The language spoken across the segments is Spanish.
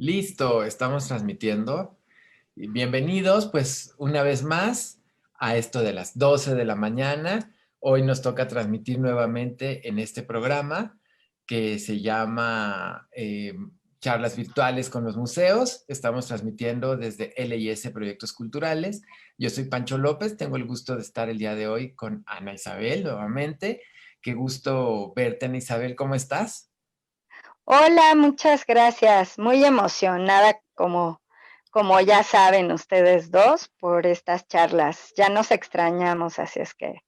Listo, estamos transmitiendo. Y bienvenidos, pues, una vez más a esto de las 12 de la mañana. Hoy nos toca transmitir nuevamente en este programa que se llama Charlas Virtuales con los Museos. Estamos transmitiendo desde LIS Proyectos Culturales. Yo soy Pancho López, tengo el gusto de estar el día de hoy con Ana Isabel nuevamente. Qué gusto verte, Ana Isabel, ¿cómo estás? Hola, muchas gracias. Muy emocionada, como ya saben ustedes dos, por estas charlas. Ya nos extrañamos, así es que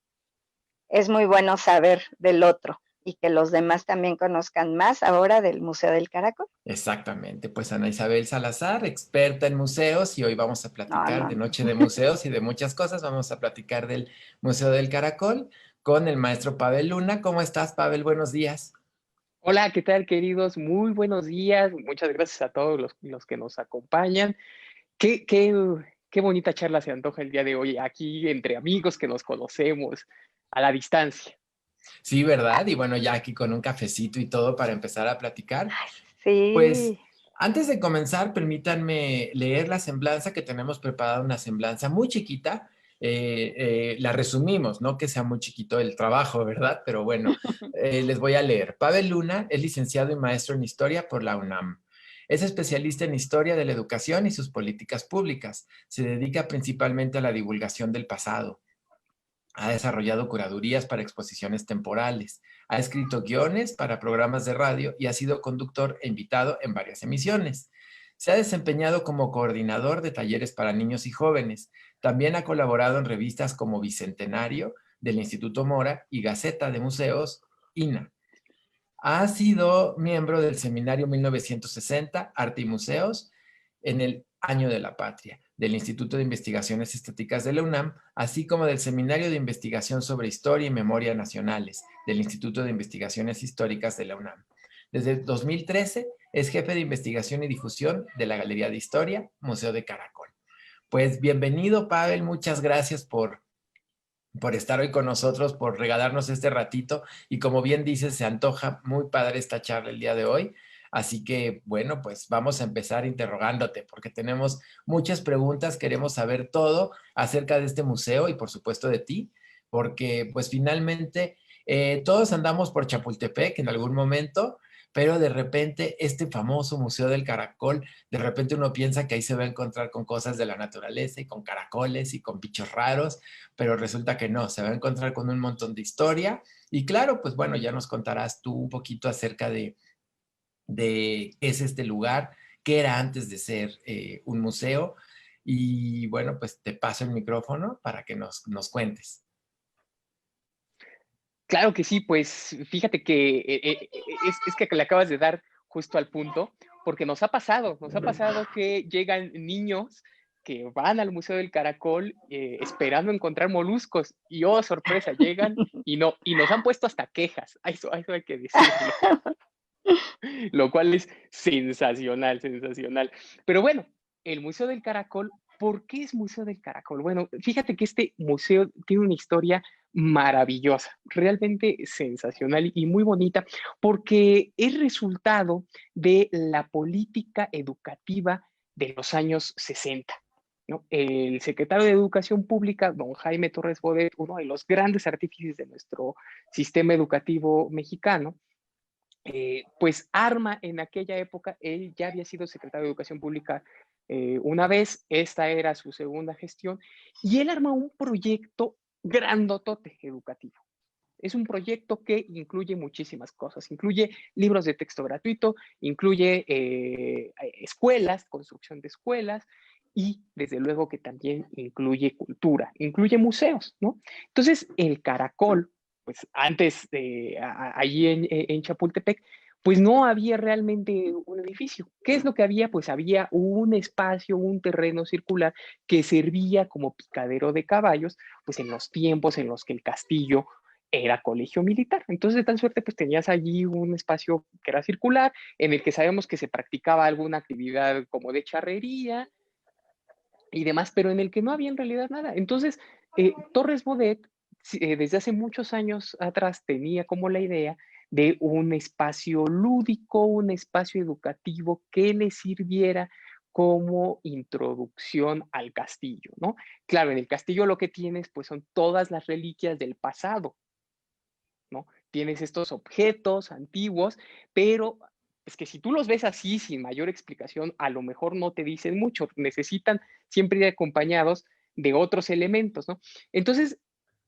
es muy bueno saber del otro y que los demás también conozcan más ahora del Museo del Caracol. Exactamente, pues Ana Isabel Salazar, experta en museos, y hoy vamos a No, platicar no, de no. Noche de Museos y de muchas cosas. Vamos a platicar del Museo del Caracol con el maestro Pavel Luna. ¿Cómo estás, Pavel? Buenos días. Hola, ¿qué tal, queridos? Muy buenos días. Muchas gracias a todos los que nos acompañan. Qué bonita charla se antoja el día de hoy, aquí entre amigos que nos conocemos a la distancia. Sí, ¿verdad? Y bueno, ya aquí con un cafecito y todo para empezar a platicar. Pues Sí, antes de comenzar, permítanme leer la semblanza que tenemos preparada, una semblanza muy chiquita. La resumimos, no que sea muy chiquito el trabajo, ¿verdad? Pero bueno, les voy a leer. Pavel Luna es licenciado y maestro en historia por la UNAM. Es especialista en historia de la educación y sus políticas públicas. Se dedica principalmente a la divulgación del pasado. Ha desarrollado curadurías para exposiciones temporales, ha escrito guiones para programas de radio y ha sido conductor e invitado en varias emisiones. Se ha desempeñado como coordinador de talleres para niños y jóvenes. También ha colaborado en revistas como Bicentenario del Instituto Mora y Gaceta de Museos, INA. Ha sido miembro del Seminario 1960, Arte y Museos, en el Año de la Patria, del Instituto de Investigaciones Estéticas de la UNAM, así como del Seminario de Investigación sobre Historia y Memoria Nacionales, del Instituto de Investigaciones Históricas de la UNAM. Desde 2013 es jefe de investigación y difusión de la Galería de Historia, Museo de Caracol. Pues bienvenido, Pavel, muchas gracias por estar hoy con nosotros, por regalarnos este ratito. Y como bien dices, se antoja muy padre esta charla el día de hoy. Así que, bueno, pues vamos a empezar interrogándote, porque tenemos muchas preguntas, queremos saber todo acerca de este museo y por supuesto de ti, porque pues finalmente todos andamos por Chapultepec en algún momento, pero de repente este famoso Museo del Caracol, de repente uno piensa que ahí se va a encontrar con cosas de la naturaleza y con caracoles y con bichos raros, pero resulta que no, se va a encontrar con un montón de historia. Y claro, pues bueno, ya nos contarás tú un poquito acerca de qué es este lugar, qué era antes de ser un museo. Y bueno, pues te paso el micrófono para que nos cuentes. Claro que sí, pues fíjate que es que le acabas de dar justo al punto, porque nos ha pasado que llegan niños que van al Museo del Caracol esperando encontrar moluscos y oh, sorpresa, llegan y no, y nos han puesto hasta quejas, a eso hay que decirlo. Lo cual es sensacional, sensacional. Pero bueno, el Museo del Caracol, ¿por qué es Museo del Caracol? Bueno, fíjate que este museo tiene una historia maravillosa, realmente sensacional y muy bonita, porque es resultado de la política educativa de los años 60. ¿No? El secretario de Educación Pública, don Jaime Torres Bodet, uno de los grandes artífices de nuestro sistema educativo mexicano, pues arma en aquella época, él ya había sido secretario de Educación Pública una vez, esta era su segunda gestión, y él arma un proyecto grandotote educativo. Es un proyecto que incluye muchísimas cosas, incluye libros de texto gratuito, incluye escuelas, construcción de escuelas, y desde luego que también incluye cultura, incluye museos, ¿no? Entonces, el Caracol, pues antes, allí en Chapultepec, pues no había realmente un edificio. ¿Qué es lo que había? Pues había un espacio, un terreno circular que servía como picadero de caballos, pues en los tiempos en los que el castillo era colegio militar. Entonces, de tal suerte, pues tenías allí un espacio que era circular, en el que sabemos que se practicaba alguna actividad como de charrería y demás, pero en el que no había en realidad nada. Entonces, Torres Bodet, desde hace muchos años atrás, tenía como la idea de un espacio lúdico, un espacio educativo que le sirviera como introducción al castillo, ¿no? Claro, en el castillo lo que tienes pues son todas las reliquias del pasado, ¿no? Tienes estos objetos antiguos, pero es que si tú los ves así sin mayor explicación, a lo mejor no te dicen mucho, necesitan siempre ir acompañados de otros elementos, ¿no? Entonces,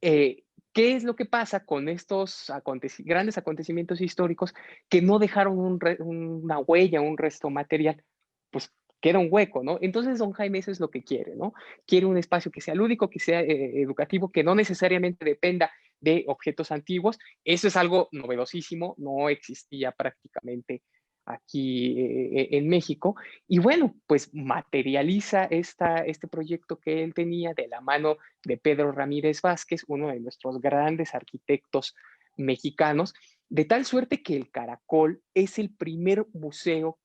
eh, ¿qué es lo que pasa con estos grandes acontecimientos históricos que no dejaron una huella, un resto material? Pues queda un hueco, ¿no? Entonces, don Jaime eso es lo que quiere, ¿no? Quiere un espacio que sea lúdico, que sea educativo, que no necesariamente dependa de objetos antiguos. Eso es algo novedosísimo, no existía prácticamente aquí en México. Y bueno, pues materializa este proyecto que él tenía de la mano de Pedro Ramírez Vázquez, uno de nuestros grandes arquitectos mexicanos, de tal suerte que el Caracol es el primer museo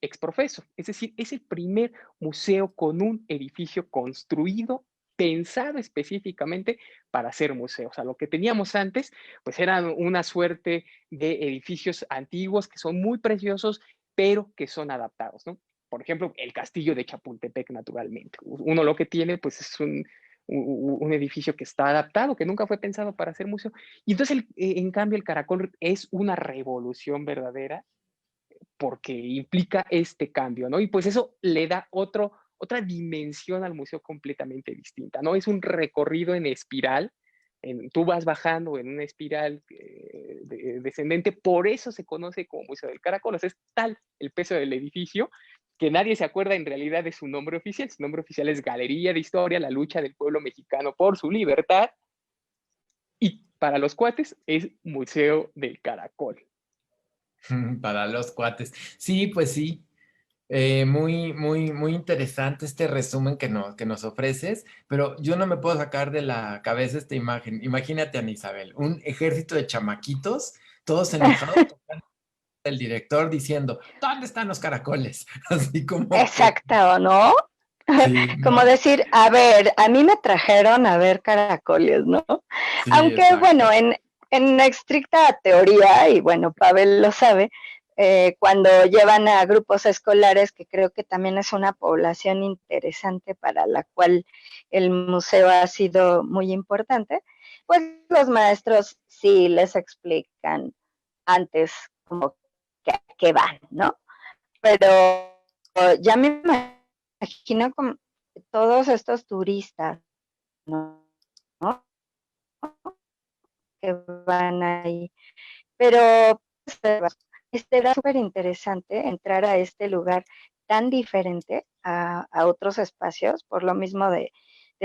exprofeso, es decir, es el primer museo con un edificio construido, pensado específicamente para hacer museos. O sea, lo que teníamos antes, pues eran una suerte de edificios antiguos que son muy preciosos, pero que son adaptados, ¿no? Por ejemplo, el castillo de Chapultepec, naturalmente. Uno lo que tiene, pues es un edificio que está adaptado, que nunca fue pensado para ser museo. Y entonces, en cambio, el Caracol es una revolución verdadera porque implica este cambio, ¿no? Y pues eso le da otra dimensión al museo completamente distinta, ¿no? Es un recorrido en espiral, tú vas bajando en una espiral descendente, por eso se conoce como Museo del Caracol, o sea, es tal el peso del edificio que nadie se acuerda en realidad de su nombre oficial es Galería de Historia, la lucha del pueblo mexicano por su libertad, y para los cuates es Museo del Caracol. Para los cuates. Sí, pues sí. Muy, muy, muy interesante este resumen que nos ofreces, pero yo no me puedo sacar de la cabeza esta imagen. Imagínate, Ana Isabel, un ejército de chamaquitos, todos enojados, tocando el director diciendo, ¿dónde están los caracoles? Así como que, Exacto, ¿no? sí, Como no, decir, a ver, a mí me trajeron a ver caracoles, ¿no? sí, Aunque, exacto. bueno, en estricta teoría, y bueno, Pavel lo sabe, cuando llevan a grupos escolares, que creo que también es una población interesante para la cual el museo ha sido muy importante, pues los maestros sí les explican antes como que van, ¿no? Pero ya me imagino como todos estos turistas, ¿no? Que van ahí. Pero era súper interesante entrar a este lugar tan diferente a otros espacios, por lo mismo de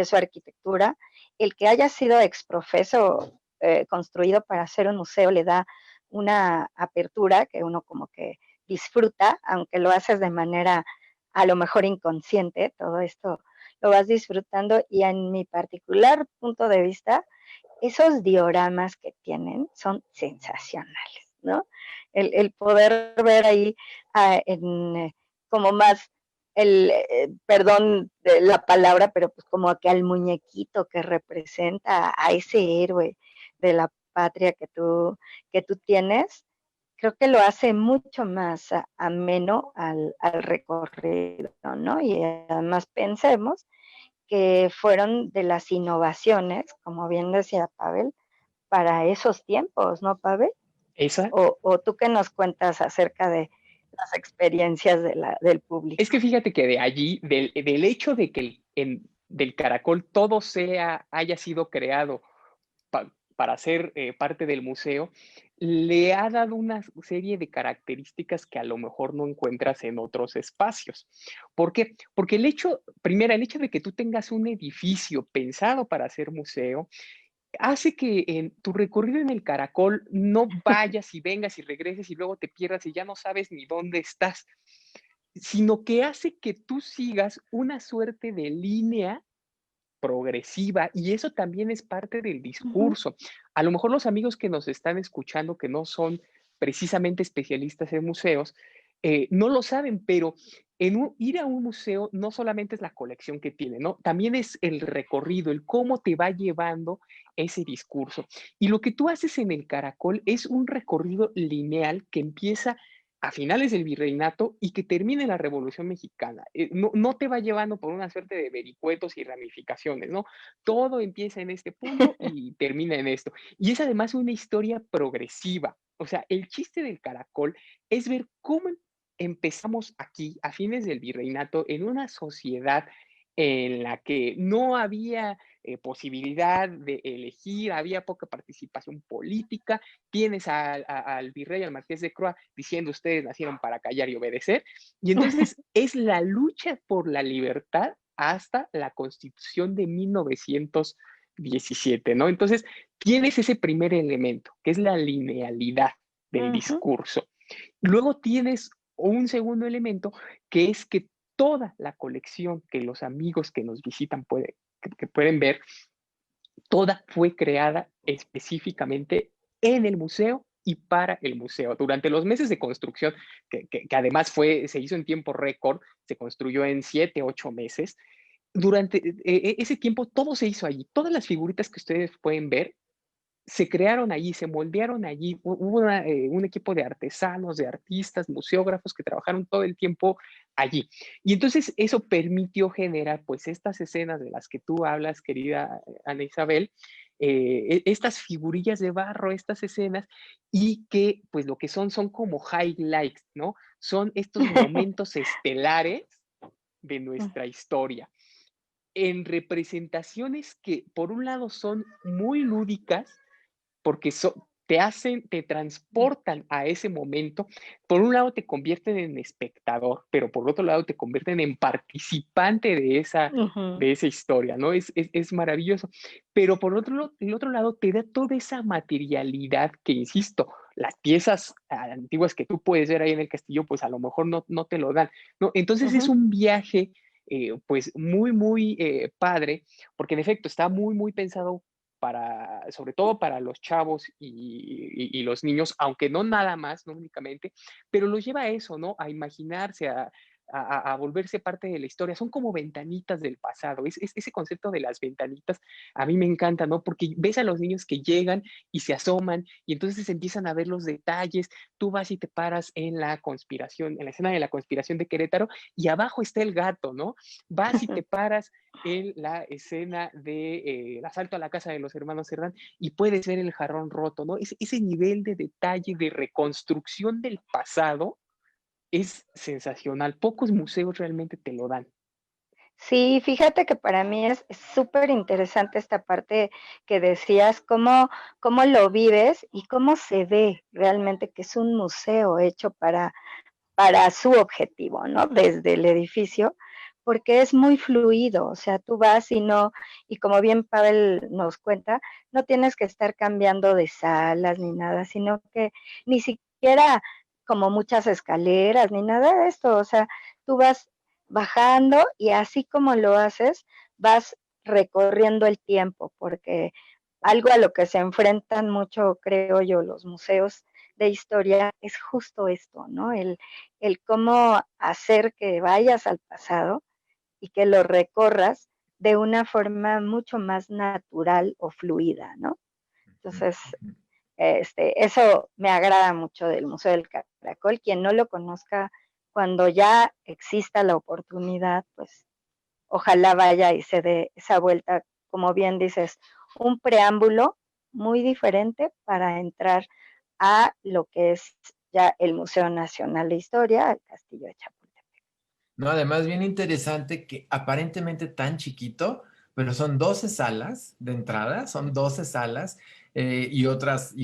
su arquitectura. El que haya sido exprofeso construido para hacer un museo le da una apertura que uno como que disfruta, aunque lo haces de manera a lo mejor inconsciente, todo esto lo vas disfrutando y en mi particular punto de vista, esos dioramas que tienen son sensacionales, ¿no? El poder ver ahí como más perdón de la palabra, pero pues como que al muñequito que representa a ese héroe de la patria que tú tienes, creo que lo hace mucho más ameno al recorrido, ¿no? Y además pensemos que fueron de las innovaciones, como bien decía Pavel, para esos tiempos, ¿no, Pavel? Esa O tú qué nos cuentas acerca de las experiencias del Es que público. fíjate que de allí, del hecho de que del caracol todo haya sido creado para ser parte del museo, le ha dado una serie de características que a lo mejor no encuentras en otros espacios. ¿Por qué? Porque el hecho de que tú tengas un edificio pensado para ser museo, hace que en tu recorrido en el caracol no vayas y vengas y regreses y luego te pierdas y ya no sabes ni dónde estás, sino que hace que tú sigas una suerte de línea progresiva y eso también es parte del Ujú. discurso. A lo mejor los amigos que nos están escuchando, que no son precisamente especialistas en museos, no lo saben, pero Ir a un museo no solamente es la colección que tiene, ¿no? También es el recorrido, el cómo te va llevando ese discurso. Y lo que tú haces en el Caracol es un recorrido lineal que empieza a finales del virreinato y que termina en la Revolución Mexicana. No te va llevando por una suerte de vericuetos y ramificaciones, ¿no? Todo empieza en este punto y termina en esto. Y es además una historia progresiva. O sea, el chiste del Caracol es ver cómo empezamos aquí, a fines del virreinato, en una sociedad en la que no había posibilidad de elegir, había poca participación política, tienes al virrey, al marqués de Croix, diciendo ustedes nacieron para callar y obedecer, y entonces es la lucha por la libertad hasta la Constitución de 1917, ¿no? Entonces, tienes ese primer elemento, que es la linealidad del Ujú. discurso. Luego tienes un segundo elemento, que es que toda la colección que los amigos que nos visitan que pueden ver, toda fue creada específicamente en el museo y para el museo. Durante los meses de construcción, que además se hizo en tiempo récord, se construyó en 7, 8 meses, durante ese tiempo todo se hizo allí. Todas las figuritas que ustedes pueden ver se crearon allí, se moldearon allí. Hubo un equipo de artesanos, de artistas, museógrafos que trabajaron todo el tiempo allí. Y entonces eso permitió generar pues estas escenas de las que tú hablas, querida Ana Isabel, estas figurillas de barro, estas escenas, y que pues lo que son como highlights, ¿no? Son estos momentos estelares de nuestra historia en representaciones que por un lado son muy lúdicas, porque te transportan a ese momento. Por un lado te convierten en espectador, pero por otro lado te convierten en participante Ujú. de esa historia, ¿no? Es maravilloso. Pero por el otro lado te da toda esa materialidad que, insisto, las piezas antiguas que tú puedes ver ahí en el castillo, pues a lo mejor no te lo dan, ¿no? Entonces es Ujú. un viaje, pues muy padre, porque en efecto está muy pensado sobre todo para los chavos y los niños, aunque no nada más, no únicamente, pero los lleva a eso, ¿no? A imaginarse, a volverse parte de la historia. Son como ventanitas del pasado. Ese concepto de las ventanitas a mí me encanta, ¿no? Porque ves a los niños que llegan y se asoman y entonces empiezan a ver los detalles. Tú vas y te paras en la conspiración, en la escena de la conspiración de Querétaro y abajo está el gato, ¿no? Vas y te paras en la escena de asalto a la casa de los hermanos Cerdán y puedes ver el jarrón roto, ¿no? Ese nivel de detalle, de reconstrucción del pasado es sensacional. Pocos museos realmente te lo dan. Sí, fíjate que para mí es súper interesante esta parte que decías, cómo lo vives y cómo se ve realmente que es un museo hecho para su objetivo, ¿no? Desde el edificio, porque es muy fluido, o sea, tú vas y no, y como bien Pavel nos cuenta, no tienes que estar cambiando de salas ni nada, sino que ni siquiera como muchas escaleras ni nada de esto, o sea, tú vas bajando y así como lo haces, vas recorriendo el tiempo, porque algo a lo que se enfrentan mucho, creo yo, los museos de historia es justo esto, ¿no? El cómo hacer que vayas al pasado y que lo recorras de una forma mucho más natural o fluida, ¿no? Entonces, eso me agrada mucho del Museo del Caracol. Quien no lo conozca, cuando ya exista la oportunidad, pues ojalá vaya y se dé esa vuelta, como bien dices, un preámbulo muy diferente para entrar a lo que es ya el Museo Nacional de Historia, el Castillo de Chapultepec. No, además bien interesante que aparentemente tan chiquito, pero son 12 salas de entrada, son 12 salas y otras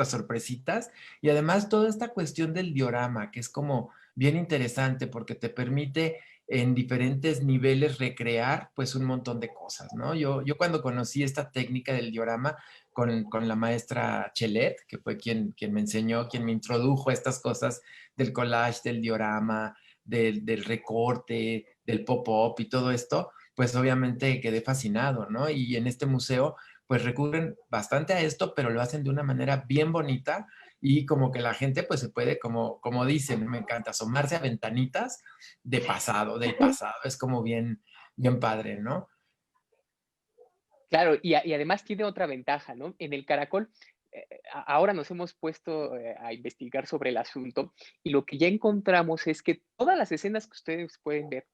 sorpresitas. Y además toda esta cuestión del diorama, que es como bien interesante porque te permite en diferentes niveles recrear pues un montón de cosas, ¿no? Yo cuando conocí esta técnica del diorama con la maestra Chelet, que fue quien me enseñó, quien me introdujo a estas cosas del collage, del diorama, del recorte, del pop-up y todo esto, pues obviamente quedé fascinado, ¿no? Y en este museo, pues recurren bastante a esto, pero lo hacen de una manera bien bonita y como que la gente pues se puede, como dicen, me encanta asomarse a ventanitas del pasado, es como bien, bien padre, ¿no? Claro, y además tiene otra ventaja, ¿no? En el Caracol, ahora nos hemos puesto a investigar sobre el asunto y lo que ya encontramos es que todas las escenas que ustedes pueden ver,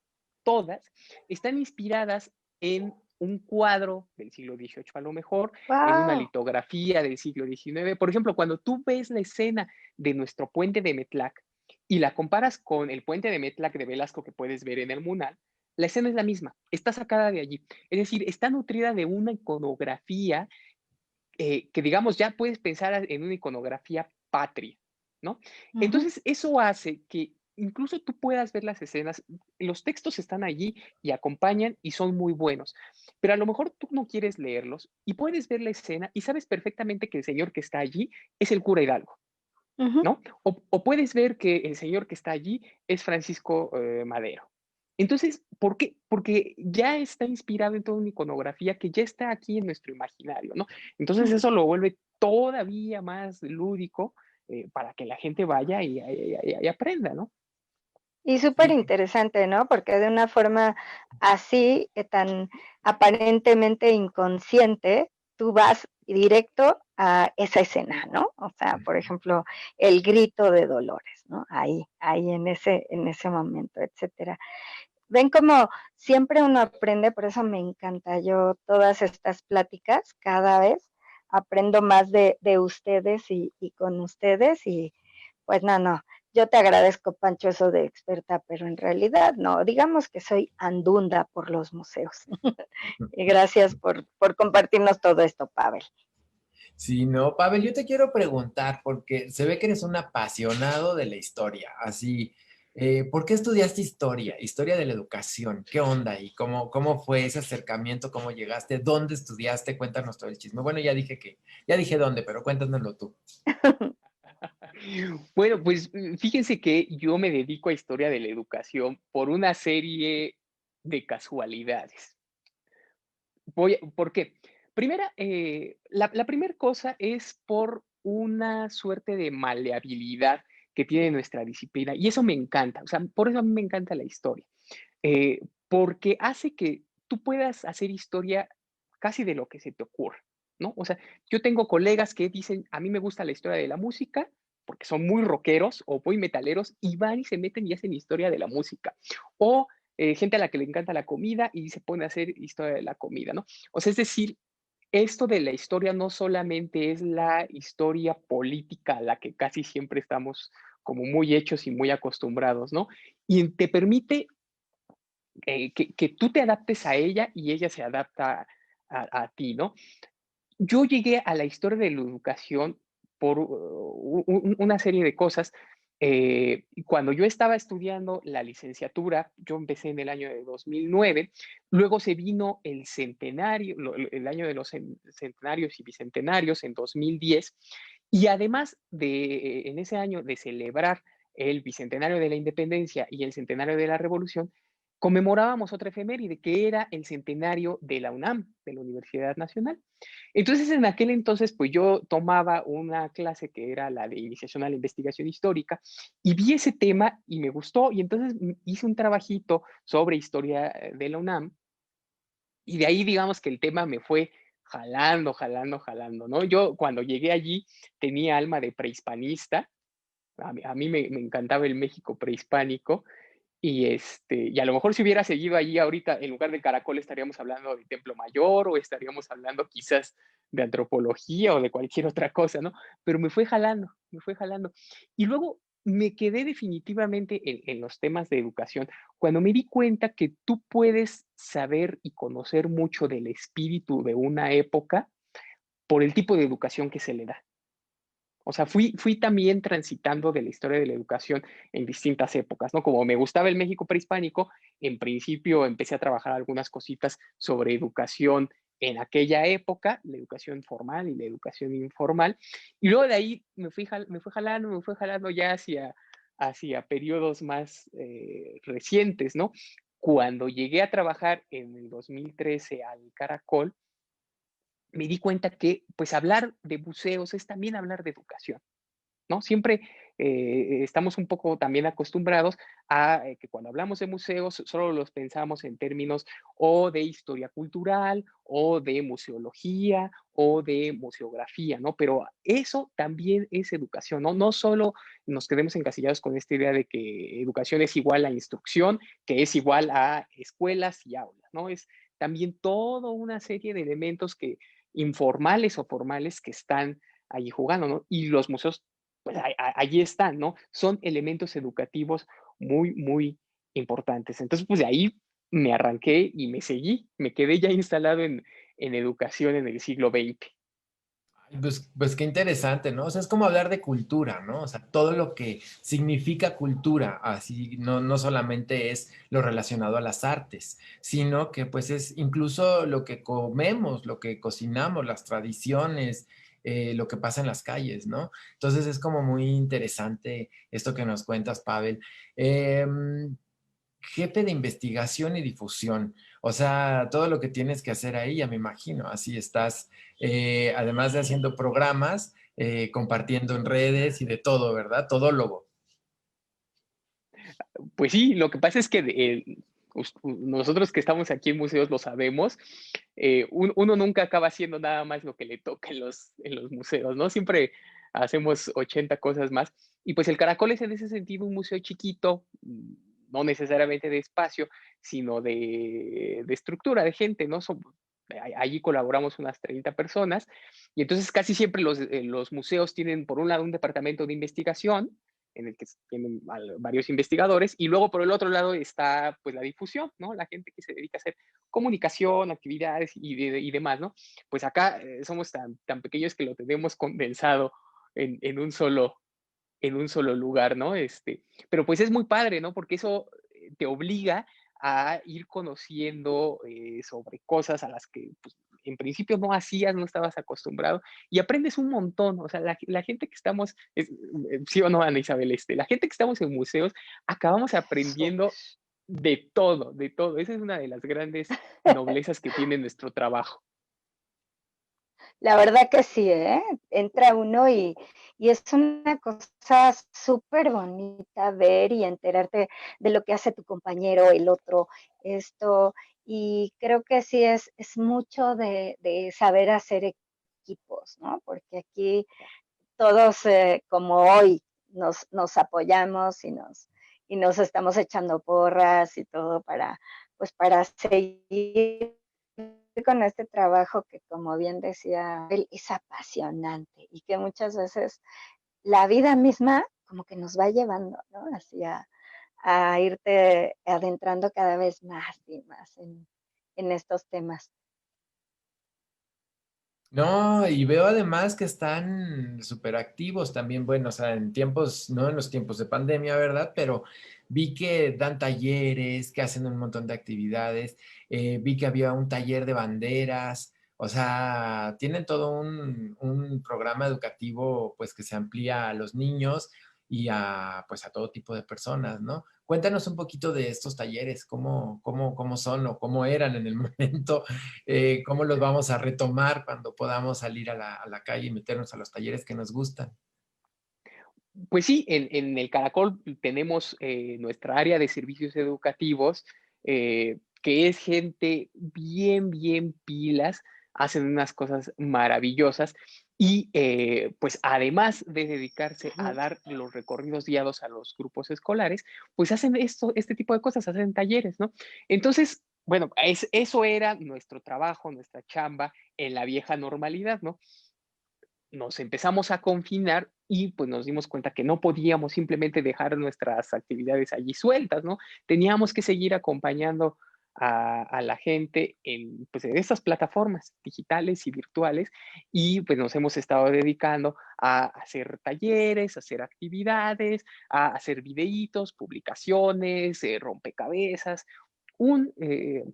todas, están inspiradas en un cuadro del siglo XVIII, a lo mejor, en una Wow. litografía del siglo XIX. Por ejemplo, cuando tú ves la escena de nuestro puente de Metlac y la comparas con el puente de Metlac de Velasco que puedes ver en el Munal, la escena es la misma, está sacada de allí. Es decir, está nutrida de una iconografía que, digamos, ya puedes pensar en una iconografía patria, ¿no? Ujú. Entonces, eso hace que incluso tú puedas ver las escenas, los textos están allí y acompañan y son muy buenos, pero a lo mejor tú no quieres leerlos y puedes ver la escena y sabes perfectamente que el señor que está allí es el cura Hidalgo, Ujú. ¿no? O puedes ver que el señor que está allí es Francisco Madero. Entonces, ¿por qué? Porque ya está inspirado en toda una iconografía que ya está aquí en nuestro imaginario, ¿no? Entonces eso lo vuelve todavía más lúdico para que la gente vaya y aprenda, ¿no? Y súper Sí, interesante, ¿no? Porque de una forma así, tan aparentemente inconsciente, tú vas directo a esa escena, ¿no? O sea, por ejemplo, el grito de Dolores, ¿no? Ahí en ese momento, etcétera. Ven como siempre uno aprende, por eso me encanta yo todas estas pláticas, cada vez aprendo más de ustedes y con ustedes y pues no, yo te agradezco, Pancho, eso de experta, pero en realidad no, digamos que soy andunda por los museos. Y gracias por compartirnos todo esto, Pavel. sí, no, Pavel, yo te quiero preguntar, porque se ve que eres un apasionado de la historia, así, ¿por qué estudiaste historia, historia de la educación? ¿Qué onda ahí? ¿Cómo fue ese acercamiento? ¿Cómo llegaste? ¿Dónde estudiaste? Cuéntanos todo el chisme. Bueno, ya dije dónde, pero cuéntanoslo tú. Bueno, pues fíjense que yo me dedico a historia de la educación por una serie de casualidades. ¿Por qué? Primera, la primera cosa es por una suerte de maleabilidad que tiene nuestra disciplina y eso me encanta, o sea, por eso a mí me encanta la historia, porque hace que tú puedas hacer historia casi de lo que se te ocurra, ¿no? O sea, yo tengo colegas que dicen, a mí me gusta la historia de la música porque son muy rockeros o muy metaleros y van y se meten y hacen historia de la música. O gente a la que le encanta la comida y se pone a hacer historia de la comida, ¿no? O sea, es decir, esto de la historia no solamente es la historia política a la que casi siempre estamos como muy hechos y muy acostumbrados, ¿no? Y te permite que tú te adaptes a ella y ella se adapta a ti, ¿no? Yo llegué a la historia de la educación por una serie de cosas. Cuando yo estaba estudiando la licenciatura, yo empecé en el año de 2009, luego se vino el centenario, el año de los centenarios y bicentenarios en 2010, y además de, en ese año de celebrar el bicentenario de la independencia y el centenario de la revolución, conmemorábamos otra efeméride que era el centenario de la UNAM, de la Universidad Nacional. Entonces, en aquel entonces, pues yo tomaba una clase que era la de iniciación a la investigación histórica y vi ese tema y me gustó y entonces hice un trabajito sobre historia de la UNAM y de ahí digamos que el tema me fue jalando, ¿no? Yo cuando llegué allí tenía alma de prehispanista, a mí me encantaba el México prehispánico y a lo mejor si hubiera seguido allí ahorita, en lugar de Caracol, estaríamos hablando de Templo Mayor o estaríamos hablando quizás de antropología o de cualquier otra cosa, ¿no? Pero me fue jalando, me fue jalando. Y luego me quedé definitivamente en los temas de educación cuando me di cuenta que tú puedes saber y conocer mucho del espíritu de una época por el tipo de educación que se le da. O sea, fui también transitando de la historia de la educación en distintas épocas, ¿no? Como me gustaba el México prehispánico, en principio empecé a trabajar algunas cositas sobre educación en aquella época, la educación formal y la educación informal, y luego de ahí me fue jalando ya hacia periodos más recientes, ¿no? Cuando llegué a trabajar en el 2013 al Caracol, me di cuenta que pues hablar de museos es también hablar de educación. ¿no? Siempre estamos un poco también acostumbrados a que cuando hablamos de museos solo los pensamos en términos o de historia cultural o de museología o de museografía, ¿no? Pero eso también es educación, ¿no? No solo nos quedemos encasillados con esta idea de que educación es igual a instrucción, que es igual a escuelas y aulas, ¿no? Es también toda una serie de elementos que informales o formales que están allí jugando, ¿no? Y los museos, pues allí están, ¿no? Son elementos educativos muy, muy importantes. Entonces, pues de ahí me arranqué y me seguí, me quedé ya instalado en educación en el siglo XX. Pues qué interesante, ¿no? O sea, es como hablar de cultura, ¿no? O sea, todo lo que significa cultura, así no solamente es lo relacionado a las artes, sino que pues es incluso lo que comemos, lo que cocinamos, las tradiciones, lo que pasa en las calles, ¿no? Entonces es como muy interesante esto que nos cuentas, Pavel. Jefe de investigación y difusión. O sea, todo lo que tienes que hacer ahí, ya me imagino. Así estás, además de haciendo programas, compartiendo en redes y de todo, ¿verdad? Todólogo. Pues sí, lo que pasa es que nosotros que estamos aquí en museos lo sabemos, uno nunca acaba haciendo nada más lo que le toca en los museos, ¿no? Siempre hacemos 80 cosas más. Y pues el Caracol es en ese sentido un museo chiquito, no necesariamente de espacio, sino de estructura, de gente, ¿no? Allí colaboramos unas 30 personas y entonces casi siempre los museos tienen por un lado un departamento de investigación, en el que tienen varios investigadores, y luego por el otro lado está pues la difusión, ¿no? La gente que se dedica a hacer comunicación, actividades y demás, ¿no? Pues acá somos tan pequeños que lo tenemos condensado en en un solo lugar, ¿no? Pero pues es muy padre, ¿no? Porque eso te obliga a ir conociendo sobre cosas a las que pues, en principio no hacías, no estabas acostumbrado y aprendes un montón. O sea, la gente que estamos, sí o no, Ana Isabel, la gente que estamos en museos, acabamos Súper. aprendiendo de todo, de todo. Esa es una de las grandes noblezas que tiene nuestro trabajo. La verdad que sí, ¿eh? Entra uno y es una cosa súper bonita ver y enterarte de lo que hace tu compañero, el otro, esto, y creo que sí es mucho de saber hacer equipos, ¿no? Porque aquí todos, como hoy, nos apoyamos y nos estamos echando porras y todo pues para seguir con este trabajo que, como bien decía él, es apasionante y que muchas veces la vida misma como que nos va llevando, ¿no? Así a irte adentrando cada vez más y más en estos temas. No, y veo además que están súper activos también, bueno, o sea, en tiempos, no en los tiempos de pandemia, ¿verdad? Pero vi que dan talleres, que hacen un montón de actividades, vi que había un taller de banderas, o sea, tienen todo un programa educativo, pues, que se amplía a los niños y a, pues, a todo tipo de personas, ¿no? Cuéntanos un poquito de estos talleres, cómo son o cómo eran en el momento, cómo los vamos a retomar cuando podamos salir a la calle y meternos a los talleres que nos gustan. Pues sí, en el Caracol tenemos nuestra área de servicios educativos, que es gente bien, bien pilas, hacen unas cosas maravillosas y pues además de dedicarse a Ujú. dar los recorridos guiados a los grupos escolares, pues hacen este tipo de cosas, hacen talleres, ¿no? Entonces, bueno, eso era nuestro trabajo, nuestra chamba en la vieja normalidad, ¿no? Nos empezamos a confinar y pues nos dimos cuenta que no podíamos simplemente dejar nuestras actividades allí sueltas, ¿no? Teníamos que seguir acompañando a la gente pues, en estas plataformas digitales y virtuales y pues nos hemos estado dedicando a hacer talleres, a hacer actividades, a hacer videitos, publicaciones, rompecabezas, un, eh,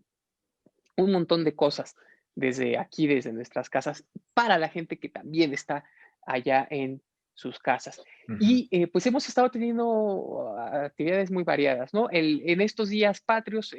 un montón de cosas desde aquí, desde nuestras casas, para la gente que también está allá en sus casas. Ujú. Y pues hemos estado teniendo actividades muy variadas, ¿no? En estos días patrios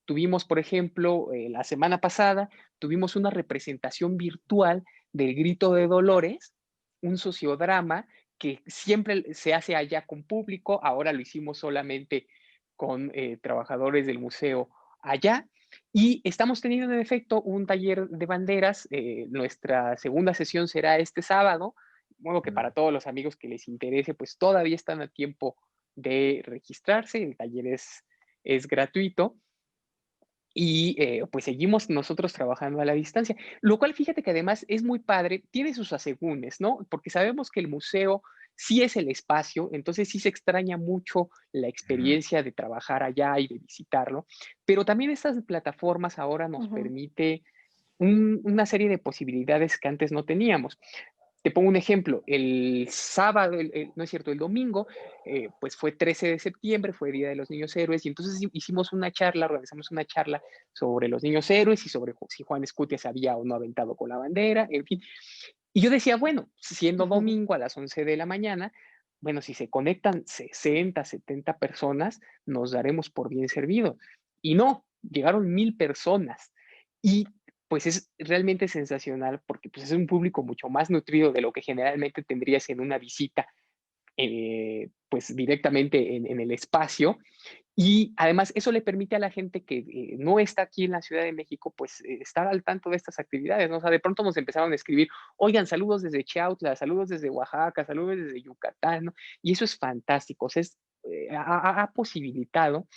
tuvimos, por ejemplo, la semana pasada, tuvimos una representación virtual del Grito de Dolores, un sociodrama que siempre se hace allá con público, ahora lo hicimos solamente con trabajadores del museo allá. Y estamos teniendo en efecto un taller de banderas. Nuestra segunda sesión será este sábado. Bueno, que para todos los amigos que les interese, pues todavía están a tiempo de registrarse. El taller es gratuito. Y pues seguimos nosotros trabajando a la distancia, lo cual fíjate que además es muy padre, tiene sus asegúnes, ¿no? Porque sabemos que el museo sí es el espacio, entonces sí se extraña mucho la experiencia de trabajar allá y de visitarlo, pero también estas plataformas ahora nos Ujú. permite una serie de posibilidades que antes no teníamos. Te pongo un ejemplo, el sábado, no es cierto, el domingo, pues fue 13 de septiembre, fue Día de los Niños Héroes, y entonces hicimos una charla, organizamos una charla sobre los niños héroes y sobre si Juan Escutia se había o no aventado con la bandera, en fin. Y yo decía, bueno, siendo domingo a las 11 de la mañana, bueno, si se conectan 60, 70 personas, nos daremos por bien servidos. Y no, llegaron 1000 personas. Y pues es realmente sensacional porque pues es un público mucho más nutrido de lo que generalmente tendrías en una visita pues directamente en el espacio. Y además eso le permite a la gente que no está aquí en la Ciudad de México, pues estar al tanto de estas actividades, ¿no? O sea, de pronto nos empezaron a escribir, oigan, saludos desde Chiautla, saludos desde Oaxaca, saludos desde Yucatán, ¿no? Y eso es fantástico, o sea, ha posibilitado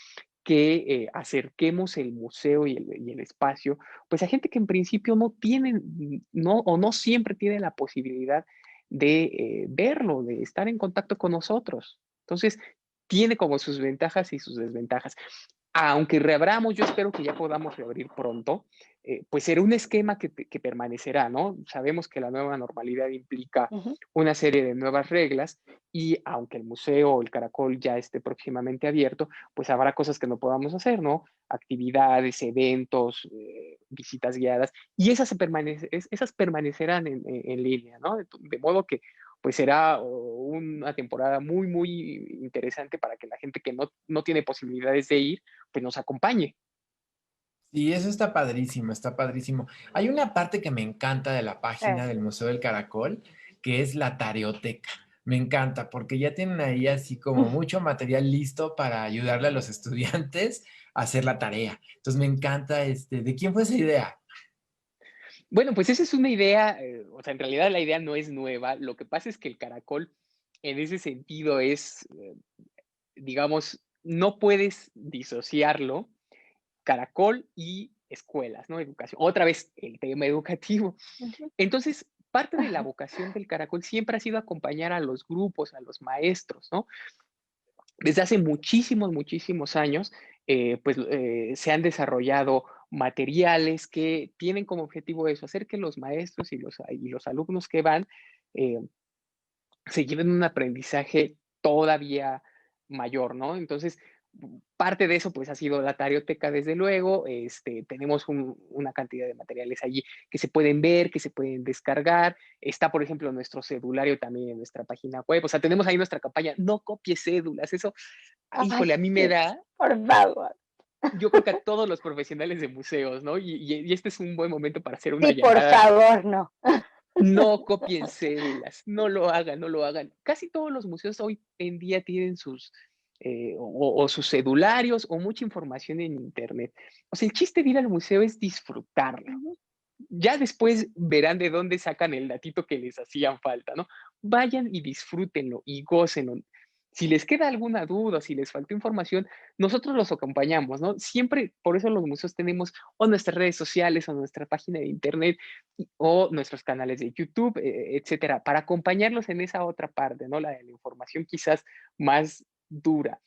que acerquemos el museo y el espacio, pues a gente que en principio no tienen, no, o no siempre tiene la posibilidad de verlo, de estar en contacto con nosotros. Entonces, tiene como sus ventajas y sus desventajas. Aunque reabramos, yo espero que ya podamos reabrir pronto, pues será un esquema que permanecerá, ¿no? Sabemos que la nueva normalidad implica Ujú. una serie de nuevas reglas y aunque el museo o el Caracol ya esté próximamente abierto, pues habrá cosas que no podamos hacer, ¿no? Actividades, eventos, visitas guiadas, y esas permanecerán en línea, ¿no? De modo que pues será una temporada muy, muy interesante para que la gente que no tiene posibilidades de ir, pues nos acompañe. Sí, eso está padrísimo, está padrísimo. Hay una parte que me encanta de la página del Museo del Caracol, que es la tareoteca. Me encanta porque ya tienen ahí así como mucho material listo para ayudarle a los estudiantes a hacer la tarea. Entonces me encanta ¿de quién fue esa idea? Bueno, pues esa es una idea, o sea, en realidad la idea no es nueva. Lo que pasa es que el caracol, en ese sentido, digamos, no puedes disociarlo, caracol y escuelas, ¿no? Educación. Otra vez, el tema educativo. Ujú. Entonces, parte de la vocación del caracol siempre ha sido acompañar a los grupos, a los maestros, ¿no? Desde hace muchísimos, muchísimos años, pues se han desarrollado materiales que tienen como objetivo eso, hacer que los maestros y los alumnos que van eh, se lleven un aprendizaje todavía mayor, ¿no? Entonces, parte de eso, pues, ha sido la tarioteca, desde luego. Tenemos una cantidad de materiales allí que se pueden ver, que se pueden descargar. Está, por ejemplo, nuestro cedulario también en nuestra página web. O sea, tenemos ahí nuestra campaña, no copies cédulas. Eso, Ay, híjole, a mí me sí, da, por favor. yo creo que a todos los profesionales de museos, ¿no? Y este es un buen momento para hacer una Sí, por llamada. favor, no. No copien cédulas, no lo hagan, no lo hagan. Casi todos los museos hoy en día tienen o sus cedularios o mucha información en internet. O sea, el chiste de ir al museo es disfrutarlo. Ujú. Ya después verán de dónde sacan el datito que les hacían falta, ¿no? Vayan y disfrútenlo y gócenlo. Si les queda alguna duda, si les falta información, nosotros los acompañamos, ¿no? Siempre, por eso los museos tenemos o nuestras redes sociales o nuestra página de internet o nuestros canales de YouTube, etcétera, para acompañarlos en esa otra parte, ¿no? La de la información quizás más dura.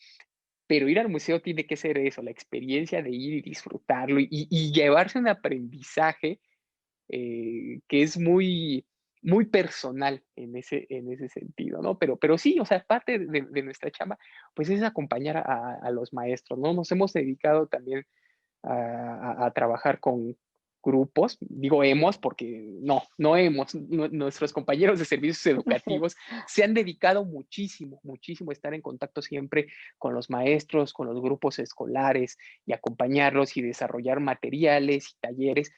Pero ir al museo tiene que ser eso, la experiencia de ir y disfrutarlo y llevarse un aprendizaje que es muy, muy personal en ese sentido, ¿no? Pero sí, o sea, parte de nuestra chamba, pues es acompañar a los maestros, ¿no? Nos hemos dedicado también a trabajar con grupos, digo hemos porque no hemos, nuestros compañeros de servicios Sí. educativos se han dedicado muchísimo, muchísimo a estar en contacto siempre con los maestros, con los grupos escolares y acompañarlos y desarrollar materiales y talleres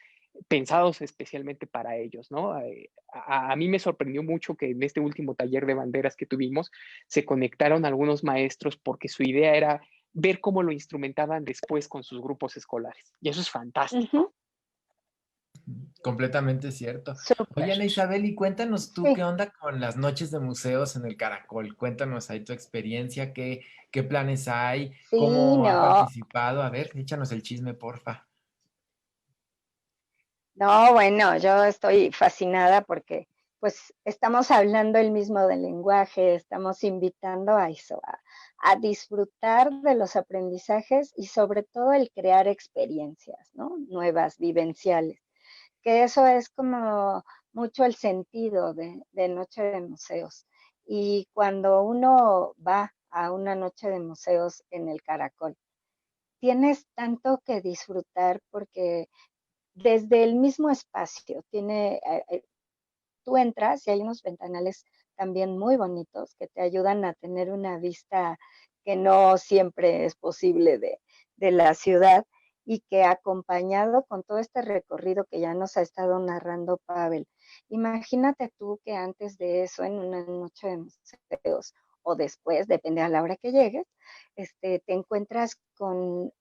pensados especialmente para ellos, ¿no? A mí me sorprendió mucho que en este último taller de banderas que tuvimos se conectaron algunos maestros porque su idea era ver cómo lo instrumentaban después con sus grupos escolares. Y eso es fantástico. Ujú, Completamente cierto. Oye, súper. Ana Isabel, y cuéntanos tú qué Sí, onda con las noches de museos en el Caracol. Cuéntanos ahí tu experiencia, qué planes hay, sí, cómo han no. participado. A ver, échanos el chisme, porfa. No, bueno, yo estoy fascinada porque pues estamos hablando el mismo del lenguaje, estamos invitando a eso, a disfrutar de los aprendizajes y sobre todo el crear experiencias, ¿no? Nuevas, vivenciales, que eso es como mucho el sentido de Noche de Museos. Y cuando uno va a una noche de museos en el Caracol, tienes tanto que disfrutar porque desde el mismo espacio tú entras y hay unos ventanales también muy bonitos que te ayudan a tener una vista que no siempre es posible de la ciudad y que acompañado con todo este recorrido que ya nos ha estado narrando Pavel, imagínate tú que antes de eso, en una noche de museos o después, depende a la hora que llegues, te encuentras con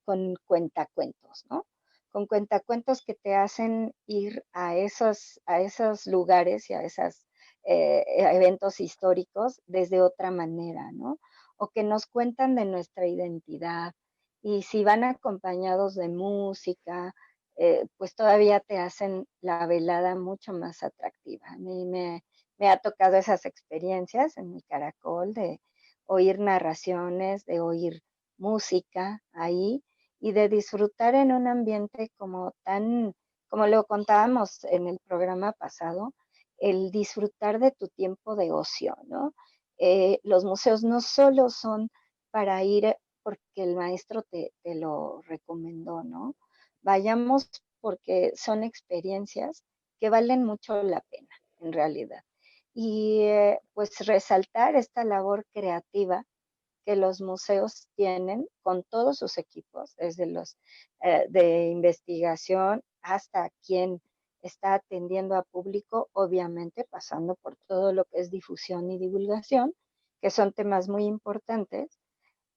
cuentacuentos, ¿no? Con cuentacuentos que te hacen ir a esos lugares y a esos eventos históricos desde otra manera, ¿no? O que nos cuentan de nuestra identidad. Y si van acompañados de música, pues todavía te hacen la velada mucho más atractiva. A mí me ha tocado esas experiencias en mi caracol de oír narraciones, de oír música ahí y de disfrutar en un ambiente como tan, como lo contábamos en el programa pasado, el disfrutar de tu tiempo de ocio, ¿no? Los museos no solo son para ir porque el maestro te lo recomendó, ¿no? Vayamos porque son experiencias que valen mucho la pena, en realidad. Y pues resaltar esta labor creativa que los museos tienen con todos sus equipos, desde los de investigación hasta quien está atendiendo a público, obviamente pasando por todo lo que es difusión y divulgación, que son temas muy importantes,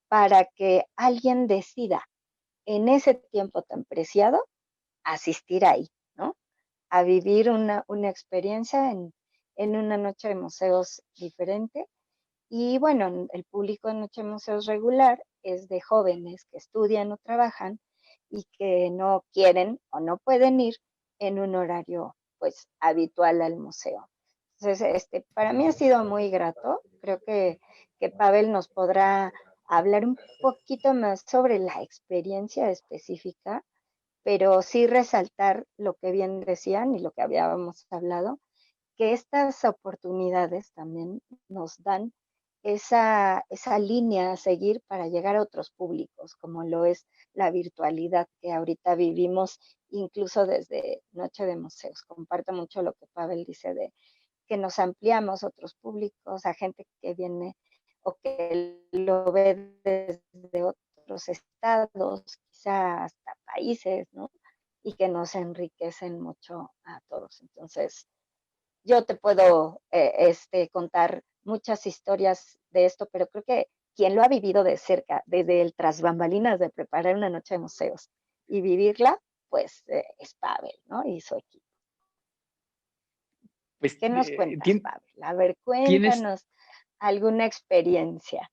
para que alguien decida en ese tiempo tan preciado asistir ahí, ¿no? A vivir una experiencia en una noche de museos diferente y bueno, el público en Noche Museos regular es de jóvenes que estudian o trabajan y que no quieren o no pueden ir en un horario pues habitual al museo. Entonces, para mí ha sido muy grato. Creo que Pavel nos podrá hablar un poquito más sobre la experiencia específica, pero sí resaltar lo que bien decían y lo que habíamos hablado, que estas oportunidades también nos dan esa línea a seguir para llegar a otros públicos, como lo es la virtualidad que ahorita vivimos, incluso desde Noche de Museos. Comparto mucho lo que Pavel dice de que nos ampliamos a otros públicos, a gente que viene o que lo ve desde otros estados, quizá hasta países, ¿no? Y que nos enriquecen mucho a todos. Entonces, yo te puedo contar muchas historias de esto, pero creo que quien lo ha vivido de cerca, desde el tras bambalinas de preparar una noche de museos y vivirla, pues es Pavel, ¿no? Y su equipo. Pues ¿Qué nos cuentas, Pavel? A ver, tienes, cuéntanos alguna experiencia.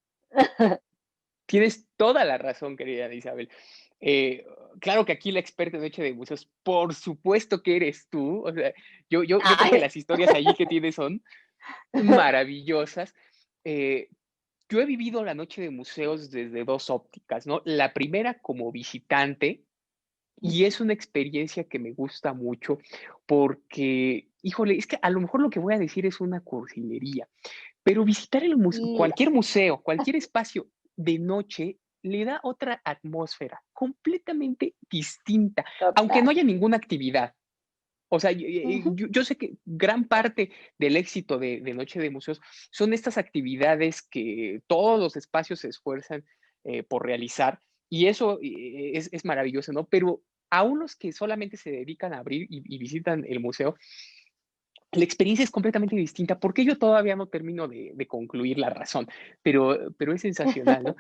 tienes toda la razón, querida Isabel. Eh, claro que aquí la experta en Noche de Museos, por supuesto que eres tú. O sea, yo creo que Ay. las historias allí que tienes son maravillosas. Eh, yo he vivido la Noche de Museos desde dos ópticas, ¿no? La primera como visitante, y es una experiencia que me gusta mucho porque, híjole, es que a lo mejor lo que voy a decir es una cursilería, pero visitar Y cualquier museo, cualquier espacio de noche le da otra atmósfera completamente distinta, aunque no total. haya ninguna actividad. O sea, Ujú. yo sé que gran parte del éxito de Noche de Museos son estas actividades que todos los espacios se esfuerzan por realizar y eso es maravilloso, ¿no? Pero aún los que solamente se dedican a abrir y visitan el museo, la experiencia es completamente distinta. ¿Por qué? Yo todavía no termino de concluir la razón, pero es sensacional, ¿no?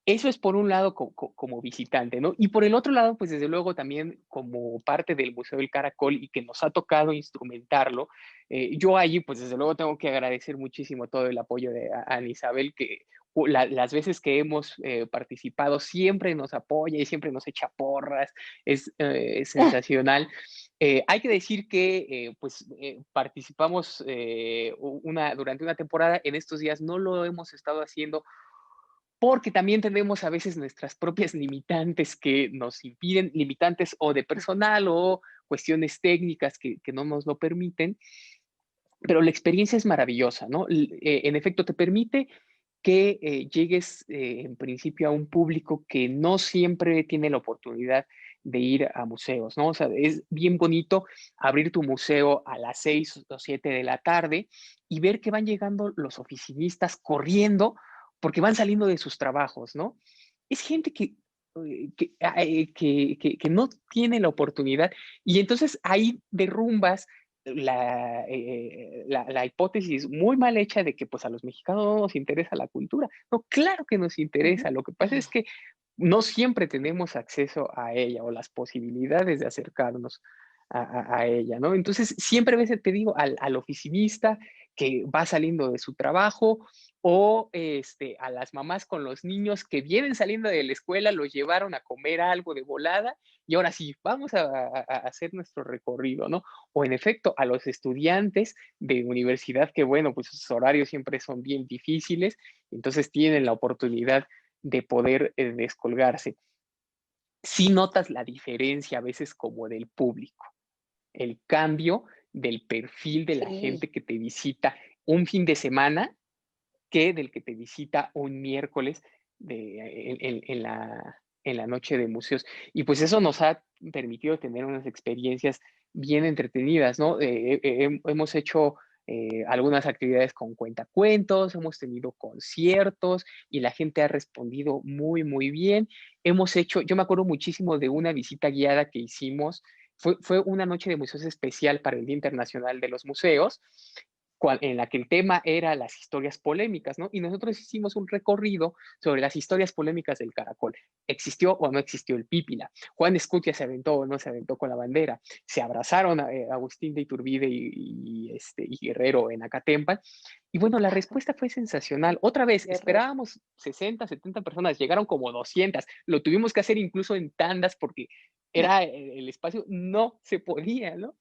Eso es por un lado como visitante, ¿no? Y por el otro lado, pues desde luego también como parte del Museo del Caracol y que nos ha tocado instrumentarlo, yo allí pues desde luego tengo que agradecer muchísimo todo el apoyo de Ana Isabel, que las veces que hemos participado siempre nos apoya y siempre nos echa porras, es sensacional. Hay que decir que pues participamos durante una temporada, en estos días no lo hemos estado haciendo porque también tenemos a veces nuestras propias limitantes que nos impiden, limitantes o de personal o cuestiones técnicas que no nos lo permiten, pero la experiencia es maravillosa, ¿no? En efecto, te permite que llegues en principio a un público que no siempre tiene la oportunidad de ir a museos, ¿no? O sea, es bien bonito abrir tu museo a las 6 o 7 de la tarde y ver que van llegando los oficinistas corriendo porque van saliendo de sus trabajos, ¿no? Es gente que no tiene la oportunidad y entonces ahí derrumbas la hipótesis muy mal hecha de que pues a los mexicanos no nos interesa la cultura. No, claro que nos interesa. Lo que pasa es que no siempre tenemos acceso a ella o las posibilidades de acercarnos a ella, ¿no? Entonces, siempre a veces te digo al oficinista que va saliendo de su trabajo o a las mamás con los niños que vienen saliendo de la escuela, los llevaron a comer algo de volada y ahora sí, vamos a hacer nuestro recorrido, ¿no? O en efecto, a los estudiantes de universidad que, bueno, pues sus horarios siempre son bien difíciles, entonces tienen la oportunidad de poder descolgarse. Sí notas la diferencia a veces como del público, el cambio del perfil de la Sí. gente que te visita un fin de semana que del que te visita un miércoles en la noche de museos. Y pues eso nos ha permitido tener unas experiencias bien entretenidas, ¿no? Hemos hecho algunas actividades con cuentacuentos, hemos tenido conciertos y la gente ha respondido muy, muy bien. Hemos hecho, yo me acuerdo muchísimo de una visita guiada que hicimos, fue una noche de museos especial para el Día Internacional de los Museos, en la que el tema era las historias polémicas, ¿no? Y nosotros hicimos un recorrido sobre las historias polémicas del Caracol. ¿Existió o no existió el Pípila? ¿Juan Escutia se aventó o no se aventó con la bandera? ¿Se abrazaron a Agustín de Iturbide y Guerrero en Acatempan? Y bueno, la respuesta fue sensacional. Otra vez, Guerrero. esperábamos 60, 70 personas, llegaron como 200. Lo tuvimos que hacer incluso en tandas porque era el espacio, no se podía, ¿no?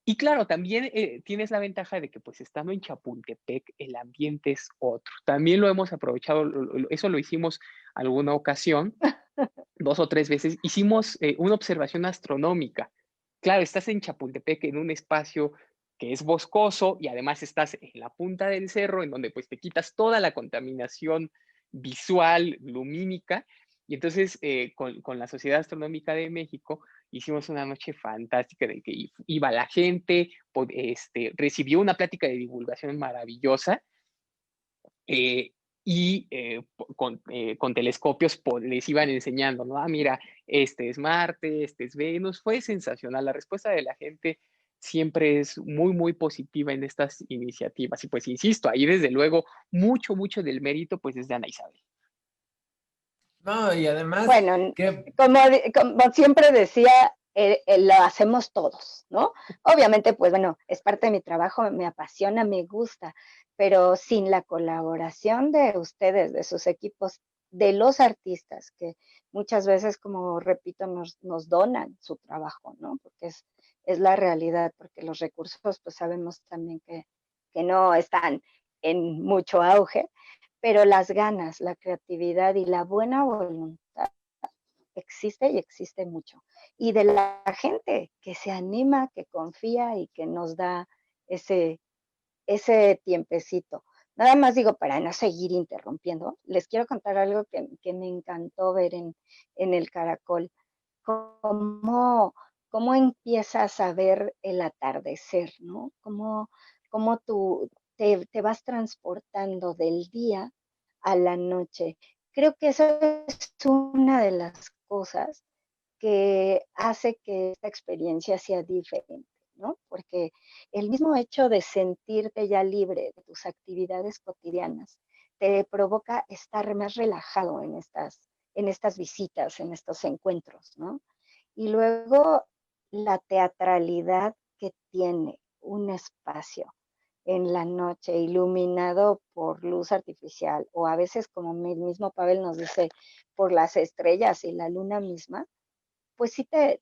Y claro, también tienes la ventaja de que pues estando en Chapultepec el ambiente es otro. También lo hemos aprovechado, eso lo hicimos alguna ocasión, 2 o 3 veces. Hicimos una observación astronómica. Claro, estás en Chapultepec en un espacio que es boscoso y además estás en la punta del cerro en donde pues te quitas toda la contaminación visual, lumínica. Y entonces con la Sociedad Astronómica de México hicimos una noche fantástica de que iba la gente, recibió una plática de divulgación maravillosa eh, y con telescopios les iban enseñando, ¿no? Ah, mira, este es Marte, este es Venus, fue sensacional. La respuesta de la gente siempre es muy, muy positiva en estas iniciativas. Y pues, insisto, ahí desde luego mucho, mucho del mérito, pues es de Ana Isabel. No, y además, Bueno, que como siempre decía, lo hacemos todos, ¿no? Obviamente, pues bueno, es parte de mi trabajo, me apasiona, me gusta, pero sin la colaboración de ustedes, de sus equipos, de los artistas, que muchas veces, como repito, nos donan su trabajo, ¿no? Porque es la realidad, porque los recursos, pues sabemos también que no están en mucho auge, pero las ganas, la creatividad y la buena voluntad existe y existe mucho. Y de la gente que se anima, que confía y que nos da ese, ese tiempecito. Nada más digo, para no seguir interrumpiendo, les quiero contar algo que me encantó ver en el Caracol. Cómo, cómo empiezas a ver el atardecer, ¿no? Cómo tú te vas transportando del día a la noche. Creo que eso es una de las cosas que hace que esta experiencia sea diferente, ¿no? Porque el mismo hecho de sentirte ya libre de tus actividades cotidianas te provoca estar más relajado en estas visitas, en estos encuentros, ¿no? Y luego la teatralidad que tiene un espacio en la noche iluminado por luz artificial o a veces, como el mismo Pavel nos dice, por las estrellas y la luna misma, pues sí te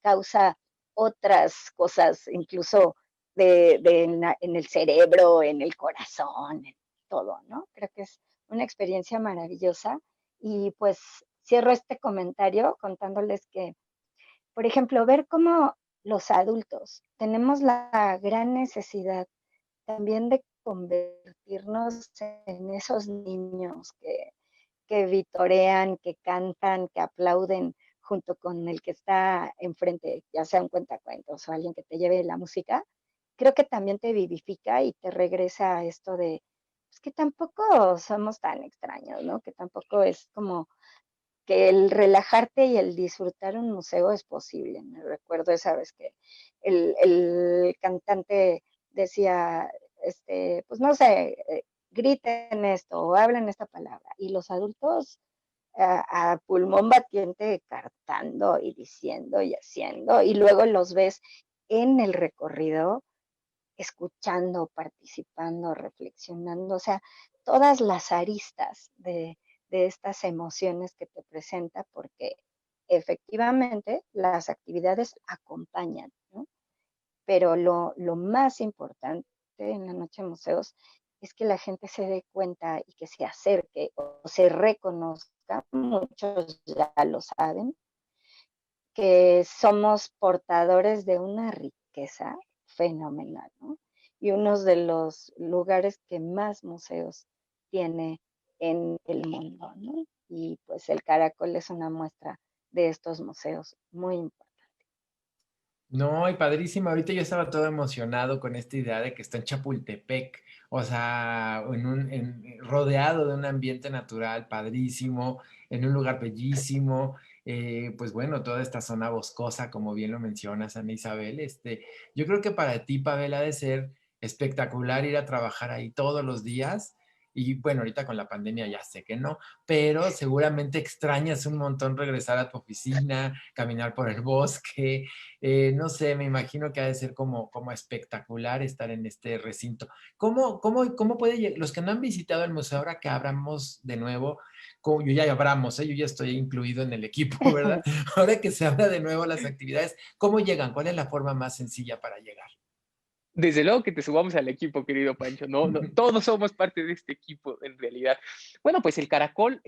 causa otras cosas, incluso en el cerebro, en el corazón, en todo, ¿no? Creo que es una experiencia maravillosa. Y pues cierro este comentario contándoles que, por ejemplo, ver cómo los adultos tenemos la gran necesidad también de convertirnos en esos niños que vitorean, que cantan, que aplauden junto con el que está enfrente, ya sea un cuentacuentos o alguien que te lleve la música, creo que también te vivifica y te regresa a esto de, pues que tampoco somos tan extraños, ¿no? Que tampoco es como que el relajarte y el disfrutar un museo es posible. Me recuerdo esa vez que el cantante decía, pues no sé, griten esto o hablen esta palabra. Y los adultos a pulmón batiente cantando y diciendo y haciendo, y luego los ves en el recorrido, escuchando, participando, reflexionando, o sea, todas las aristas de estas emociones que te presenta, porque efectivamente las actividades acompañan, ¿no? Pero lo más importante en la noche de museos es que la gente se dé cuenta y que se acerque o se reconozca, muchos ya lo saben, que somos portadores de una riqueza fenomenal, ¿no? Y uno de los lugares que más museos tiene en el mundo, ¿no? Y pues el Caracol es una muestra de estos museos muy importantes. No, y padrísimo. Ahorita yo estaba todo emocionado con esta idea de que está en Chapultepec, o sea, rodeado de un ambiente natural padrísimo, en un lugar bellísimo. Pues bueno, toda esta zona boscosa, como bien lo mencionas, Ana Isabel. Yo creo que para ti, Pavel, ha de ser espectacular ir a trabajar ahí todos los días. Y bueno, ahorita con la pandemia ya sé que no, pero seguramente extrañas un montón regresar a tu oficina, caminar por el bosque. No sé, me imagino que ha de ser como espectacular estar en este recinto. ¿Cómo puede los que no han visitado el museo ahora que abramos de nuevo? Yo ya abramos, yo ya estoy incluido en el equipo, ¿verdad? Ahora que se abra de nuevo las actividades, ¿cómo llegan? ¿Cuál es la forma más sencilla para llegar? Desde luego que te subamos al equipo, querido Pancho. No, no, todos somos parte de este equipo, en realidad. Bueno, pues el caracol,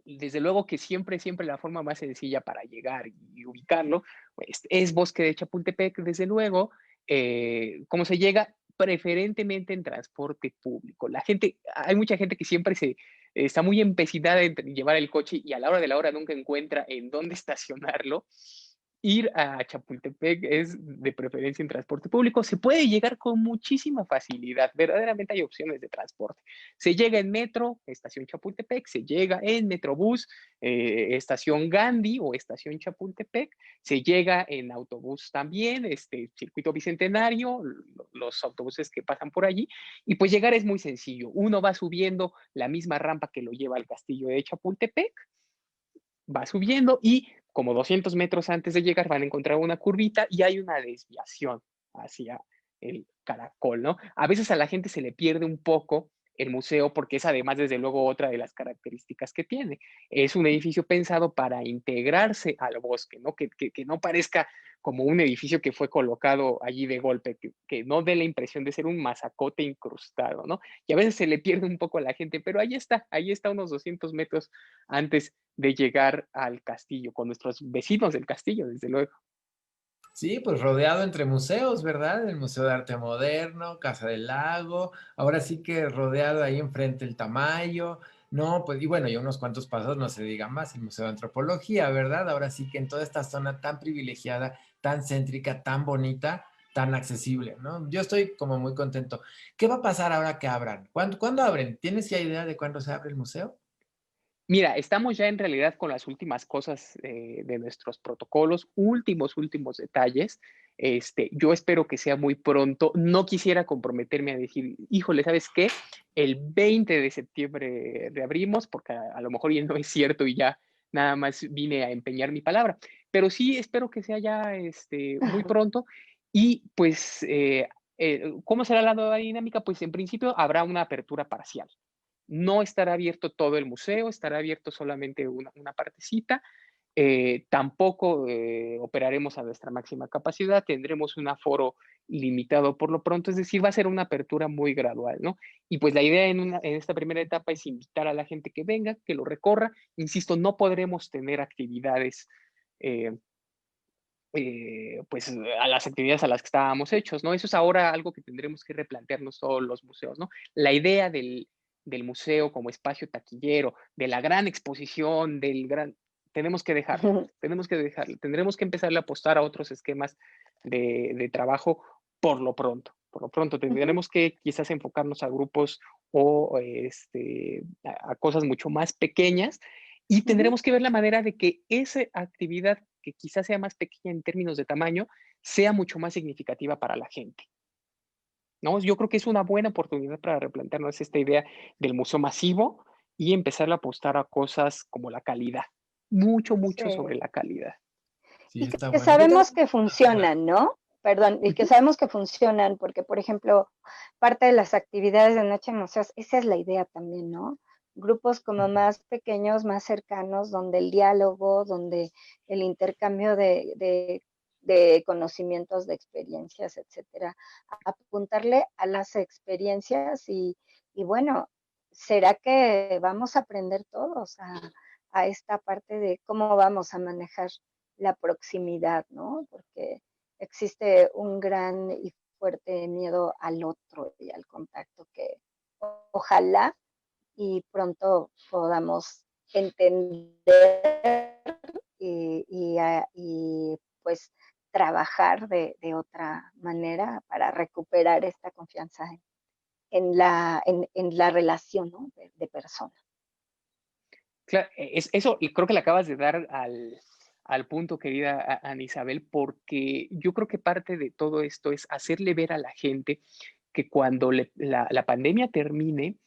desde luego que siempre la forma más sencilla para llegar y ubicarlo, pues, es Bosque de Chapultepec, desde luego. ¿Cómo se llega? Preferentemente en transporte público. Hay mucha gente que siempre está muy empecinada en llevar el coche y a la hora de la hora nunca encuentra en dónde estacionarlo. Ir a Chapultepec es de preferencia en transporte público. Se puede llegar con muchísima facilidad. Verdaderamente hay opciones de transporte. Se llega en metro, estación Chapultepec, se llega en Metrobús, estación Gandhi o estación Chapultepec, se llega en autobús también, circuito bicentenario, los autobuses que pasan por allí, y pues llegar es muy sencillo. Uno va subiendo la misma rampa que lo lleva al castillo de Chapultepec, va subiendo y como 200 metros antes de llegar van a encontrar una curvita y hay una desviación hacia el caracol, ¿no? A veces a la gente se le pierde un poco el museo porque es además desde luego otra de las características que tiene. Es un edificio pensado para integrarse al bosque, ¿no? Que no parezca como un edificio que fue colocado allí de golpe, que no dé la impresión de ser un mazacote incrustado, ¿no? Y a veces se le pierde un poco a la gente, pero ahí está unos 200 metros antes de llegar al castillo, con nuestros vecinos del castillo, desde luego. Sí, pues rodeado entre museos, ¿verdad? El Museo de Arte Moderno, Casa del Lago, ahora sí que rodeado ahí enfrente el Tamayo, no, pues y bueno, y unos cuantos pasos, no se diga más, el Museo de Antropología, ¿verdad? Ahora sí que en toda esta zona tan privilegiada, tan céntrica, tan bonita, tan accesible, ¿no? Yo estoy como muy contento. ¿Qué va a pasar ahora que abran? ¿Cuándo abren? ¿Tienes ya idea de cuándo se abre el museo? Mira, estamos ya en realidad con las últimas cosas de nuestros protocolos, últimos detalles. Yo espero que sea muy pronto. No quisiera comprometerme a decir, híjole, ¿sabes qué? El 20 de septiembre reabrimos, porque a lo mejor ya no es cierto y ya nada más vine a empeñar mi palabra. Pero sí espero que sea ya muy pronto. Y pues, ¿cómo será la nueva dinámica? Pues en principio habrá una apertura parcial. No estará abierto todo el museo, estará abierto solamente una partecita. Tampoco operaremos a nuestra máxima capacidad, tendremos un aforo limitado por lo pronto, es decir, va a ser una apertura muy gradual, ¿no? Y pues la idea en esta primera etapa es invitar a la gente que venga, que lo recorra. Insisto, no podremos tener actividades eh, pues a las actividades a las que estábamos hechos, ¿no? Eso es ahora algo que tendremos que replantearnos todos los museos, ¿no? La idea del museo como espacio taquillero, de la gran exposición, tenemos que dejarlo, tendremos que empezarle a apostar a otros esquemas de trabajo por lo pronto Ujú, tendremos que quizás enfocarnos a grupos o a cosas mucho más pequeñas y ujú. tendremos que ver la manera de que esa actividad que quizás sea más pequeña en términos de tamaño, sea mucho más significativa para la gente, ¿no? Yo creo que es una buena oportunidad para replantearnos esta idea del museo masivo y empezar a apostar a cosas como la calidad, mucho sobre Sí. la calidad. Sí, Y está que bueno. Yo tengo sabemos que una duda. funcionan, ¿no? Perdón, y que Ujú, sabemos que funcionan, porque, por ejemplo, parte de las actividades de Noche en Museos, esa es la idea también, ¿no? Grupos como Ujú. más pequeños, más cercanos, donde el diálogo, donde el intercambio de conocimientos, de experiencias, etcétera, apuntarle a las experiencias y bueno, ¿será que vamos a aprender todos a esta parte de cómo vamos a manejar la proximidad, ¿no? Porque existe un gran y fuerte miedo al otro y al contacto que ojalá y pronto podamos entender y pues trabajar de otra manera para recuperar esta confianza en la relación, ¿no? De persona. eso, y creo que le acabas de dar al punto, querida Ana Isabel, porque yo creo que parte de todo esto es hacerle ver a la gente que cuando la pandemia termine,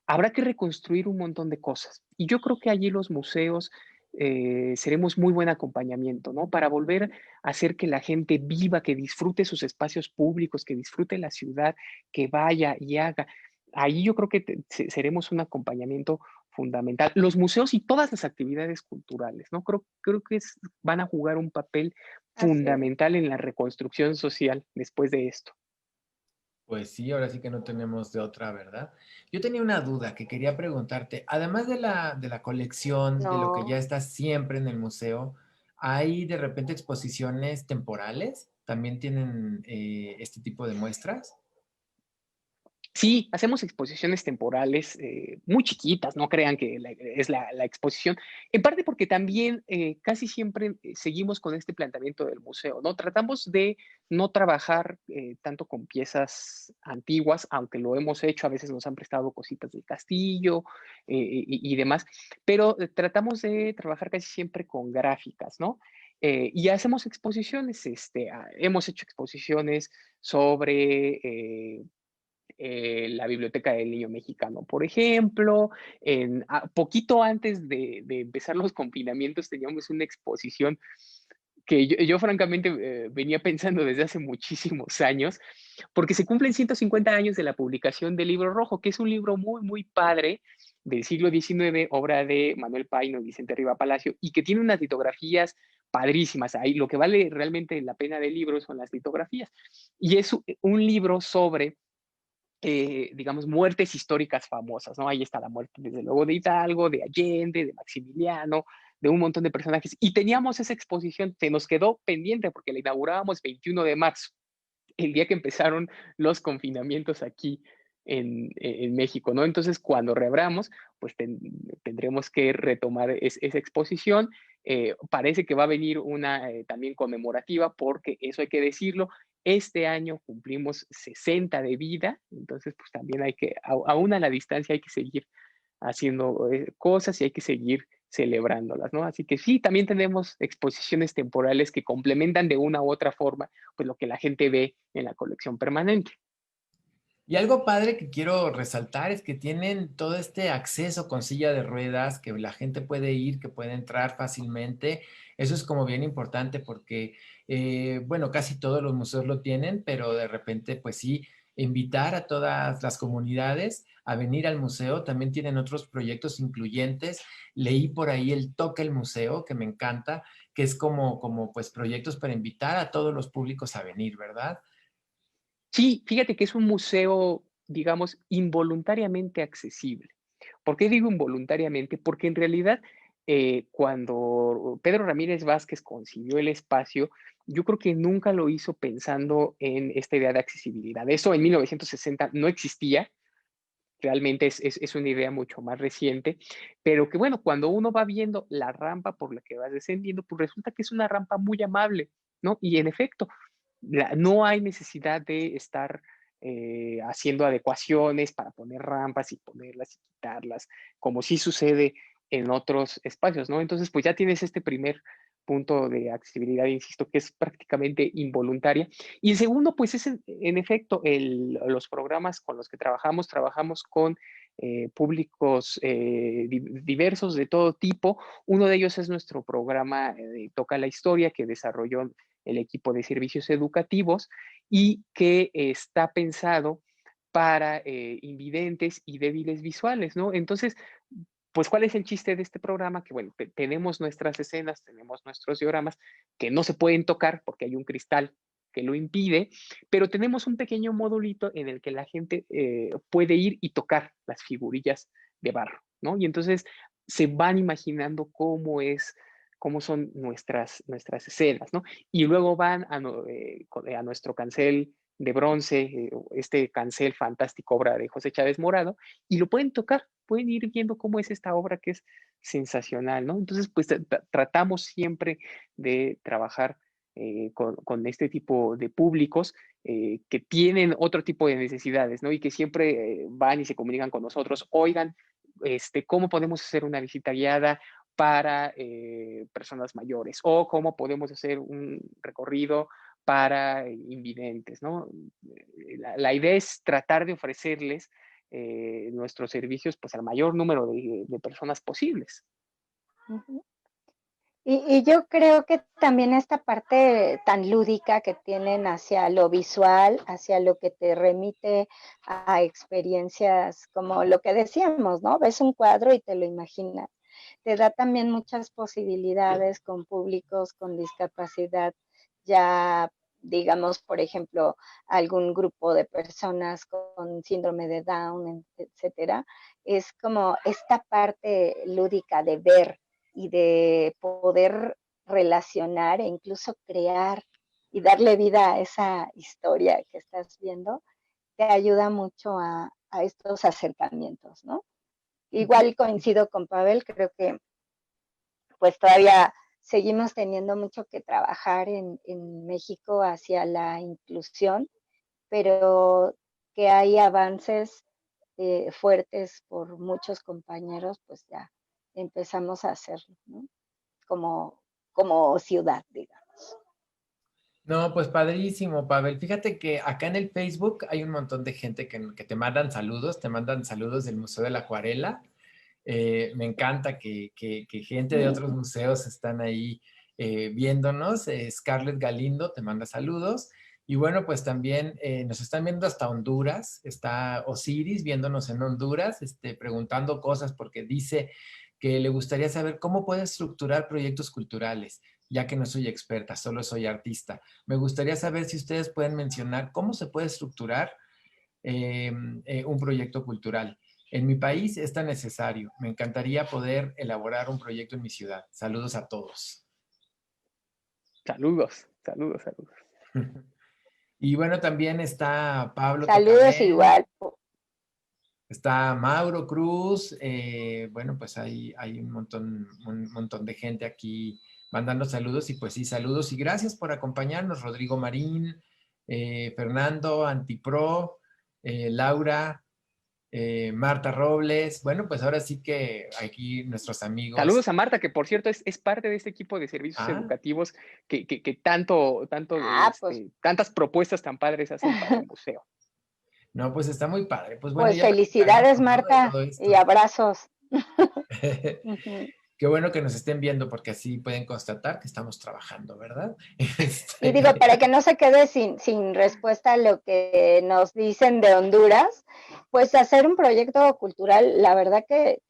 habrá que reconstruir un montón de cosas. Y yo creo que allí los museos seremos muy buen acompañamiento, ¿no? Para volver a hacer que la gente viva, que disfrute sus espacios públicos, que disfrute la ciudad, que vaya y haga. Ahí yo creo que seremos un acompañamiento fundamental. Los museos y todas las actividades culturales, ¿no? Creo que van a jugar un papel Así es. fundamental en la reconstrucción social después de esto. Pues sí, ahora sí que no tenemos de otra, ¿verdad? Yo tenía una duda que quería preguntarte. Además de la colección, de lo que ya No, está siempre en el museo, ¿hay de repente exposiciones temporales? ¿También tienen este tipo de muestras? Sí, hacemos exposiciones temporales muy chiquitas, no crean que es la exposición, en parte porque también casi siempre seguimos con este planteamiento del museo, ¿no? Tratamos de no trabajar tanto con piezas antiguas, aunque lo hemos hecho, a veces nos han prestado cositas del castillo y demás, pero tratamos de trabajar casi siempre con gráficas, ¿no? Y hacemos exposiciones, hemos hecho exposiciones sobre la Biblioteca del Niño Mexicano, por ejemplo. Poquito antes de empezar los confinamientos teníamos una exposición que yo francamente venía pensando desde hace muchísimos años, porque se cumplen 150 años de la publicación del Libro Rojo, que es un libro muy padre del siglo XIX, obra de Manuel Paino y Vicente Riva Palacio, y que tiene unas litografías padrísimas. Ahí lo que vale realmente la pena del libro son las litografías. Y es un libro sobre digamos, muertes históricas famosas, ¿no? Ahí está la muerte, desde luego, de Hidalgo, de Allende, de Maximiliano, de un montón de personajes. Y teníamos esa exposición, se nos quedó pendiente porque la inaugurábamos 21 de marzo, el día que empezaron los confinamientos aquí en México, ¿no? Entonces, cuando reabramos, pues tendremos que retomar esa exposición. Parece que va a venir una también conmemorativa, porque eso hay que decirlo, este año cumplimos 60 de vida, entonces pues también hay que, aún a la distancia hay que seguir haciendo cosas y hay que seguir celebrándolas, ¿no? Así que sí, también tenemos exposiciones temporales que complementan de una u otra forma, pues lo que la gente ve en la colección permanente. Y algo padre que quiero resaltar es que tienen todo este acceso con silla de ruedas, que la gente puede ir, que puede entrar fácilmente. Eso es como bien importante porque, bueno, casi todos los museos lo tienen, pero de repente, pues sí, invitar a todas las comunidades a venir al museo. También tienen otros proyectos incluyentes. Leí por ahí el Toca el Museo, que me encanta, que es como pues proyectos para invitar a todos los públicos a venir, ¿verdad? Sí, fíjate que es un museo, digamos, involuntariamente accesible. ¿Por qué digo involuntariamente? Porque en realidad, cuando Pedro Ramírez Vázquez concibió el espacio, yo creo que nunca lo hizo pensando en esta idea de accesibilidad. Eso en 1960 no existía, realmente es una idea mucho más reciente, pero que bueno, cuando uno va viendo la rampa por la que vas descendiendo, pues resulta que es una rampa muy amable, ¿no? Y en efecto, no hay necesidad de estar haciendo adecuaciones para poner rampas y ponerlas y quitarlas, como sí sucede en otros espacios, ¿no? Entonces, pues ya tienes este primer punto de accesibilidad, insisto, que es prácticamente involuntaria. Y el segundo, pues es en efecto los programas con los que trabajamos con públicos diversos de todo tipo. Uno de ellos es nuestro programa de Toca la Historia que desarrolló el equipo de servicios educativos y que está pensado para invidentes y débiles visuales, ¿no? Entonces, pues, ¿cuál es el chiste de este programa? Que, bueno, tenemos nuestras escenas, tenemos nuestros dioramas que no se pueden tocar porque hay un cristal que lo impide, pero tenemos un pequeño modulito en el que la gente puede ir y tocar las figurillas de barro, ¿no? Y entonces se van imaginando cómo son nuestras escenas, ¿no? Y luego van a nuestro cancel de bronce, este cancel fantástico, obra de José Chávez Morado, y lo pueden tocar, pueden ir viendo cómo es esta obra que es sensacional, ¿no? Entonces, pues tratamos siempre de trabajar con este tipo de públicos que tienen otro tipo de necesidades, ¿no? Y que siempre van y se comunican con nosotros, oigan, ¿cómo podemos hacer una visita guiada para personas mayores? O cómo podemos hacer un recorrido para invidentes, ¿no? La idea es tratar de ofrecerles nuestros servicios pues al mayor número de personas posibles. Ujú. Y yo creo que también esta parte tan lúdica que tienen hacia lo visual, hacia lo que te remite a experiencias como lo que decíamos, ¿no? Ves un cuadro y te lo imaginas. Te da también muchas posibilidades con públicos con discapacidad, ya digamos, por ejemplo, algún grupo de personas con síndrome de Down, etcétera. Es como esta parte lúdica de ver y de poder relacionar e incluso crear y darle vida a esa historia que estás viendo, te ayuda mucho a estos acercamientos, ¿no? Igual coincido con Pavel, creo que pues todavía seguimos teniendo mucho que trabajar en México hacia la inclusión, pero que hay avances fuertes por muchos compañeros, pues ya empezamos a hacerlo, ¿no? Como, como ciudad, digamos. No, pues padrísimo, Pavel. Fíjate que acá en el Facebook hay un montón de gente que te mandan saludos del Museo de la Acuarela. Me encanta que gente de otros museos están ahí viéndonos. Scarlett Galindo te manda saludos. Y bueno, pues también nos están viendo hasta Honduras. Está Osiris viéndonos en Honduras, preguntando cosas porque dice que le gustaría saber cómo puede estructurar proyectos culturales, ya que no soy experta, solo soy artista. Me gustaría saber si ustedes pueden mencionar cómo se puede estructurar un proyecto cultural. En mi país es tan necesario. Me encantaría poder elaborar un proyecto en mi ciudad. Saludos a todos. Saludos, saludos, saludos. Y bueno, también está Pablo Saludos Tocabén, igual. está Mauro Cruz. Bueno, pues hay un montón de gente aquí mandando saludos y pues sí, saludos y gracias por acompañarnos, Rodrigo Marín, Fernando, Antipro, Laura. Marta Robles. Bueno, pues ahora sí que aquí nuestros amigos. Saludos a Marta, que por cierto es parte de este equipo de servicios Ah, educativos que tanto, Pues, tantas propuestas tan padres hacen para el museo. no, pues está muy padre. Pues bueno, pues ya platicaremos, felicidades, ¿no?, de Marta, todo y esto. abrazos. Ujú. Qué bueno que nos estén viendo porque así pueden constatar que estamos trabajando, ¿verdad? Y digo, para que no se quede sin respuesta a lo que nos dicen de Honduras, pues hacer un proyecto cultural, la verdad que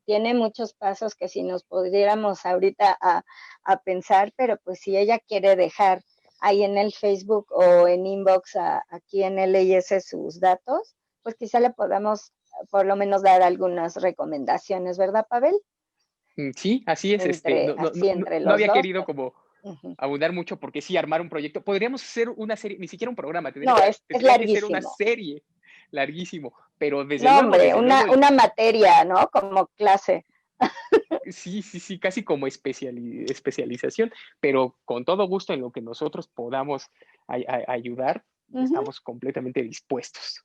tiene muchos pasos que si nos pudiéramos ahorita a pensar, pero pues si ella quiere dejar ahí en el Facebook o en inbox aquí en LIS sus datos, pues quizá le podamos por lo menos dar algunas recomendaciones, ¿verdad, Pavel? Sí, así es. Entre, así entre No los había dos. querido como Ujú. abundar mucho porque sí, armar un proyecto. Podríamos hacer una serie, ni siquiera un programa, No, es tendría que ser una larguísimo. serie larguísimo, pero No, hombre, desde luego, una materia, ¿no? Como clase. sí, casi como especialización, pero con todo gusto en lo que nosotros podamos ayudar, Ujú, estamos completamente dispuestos.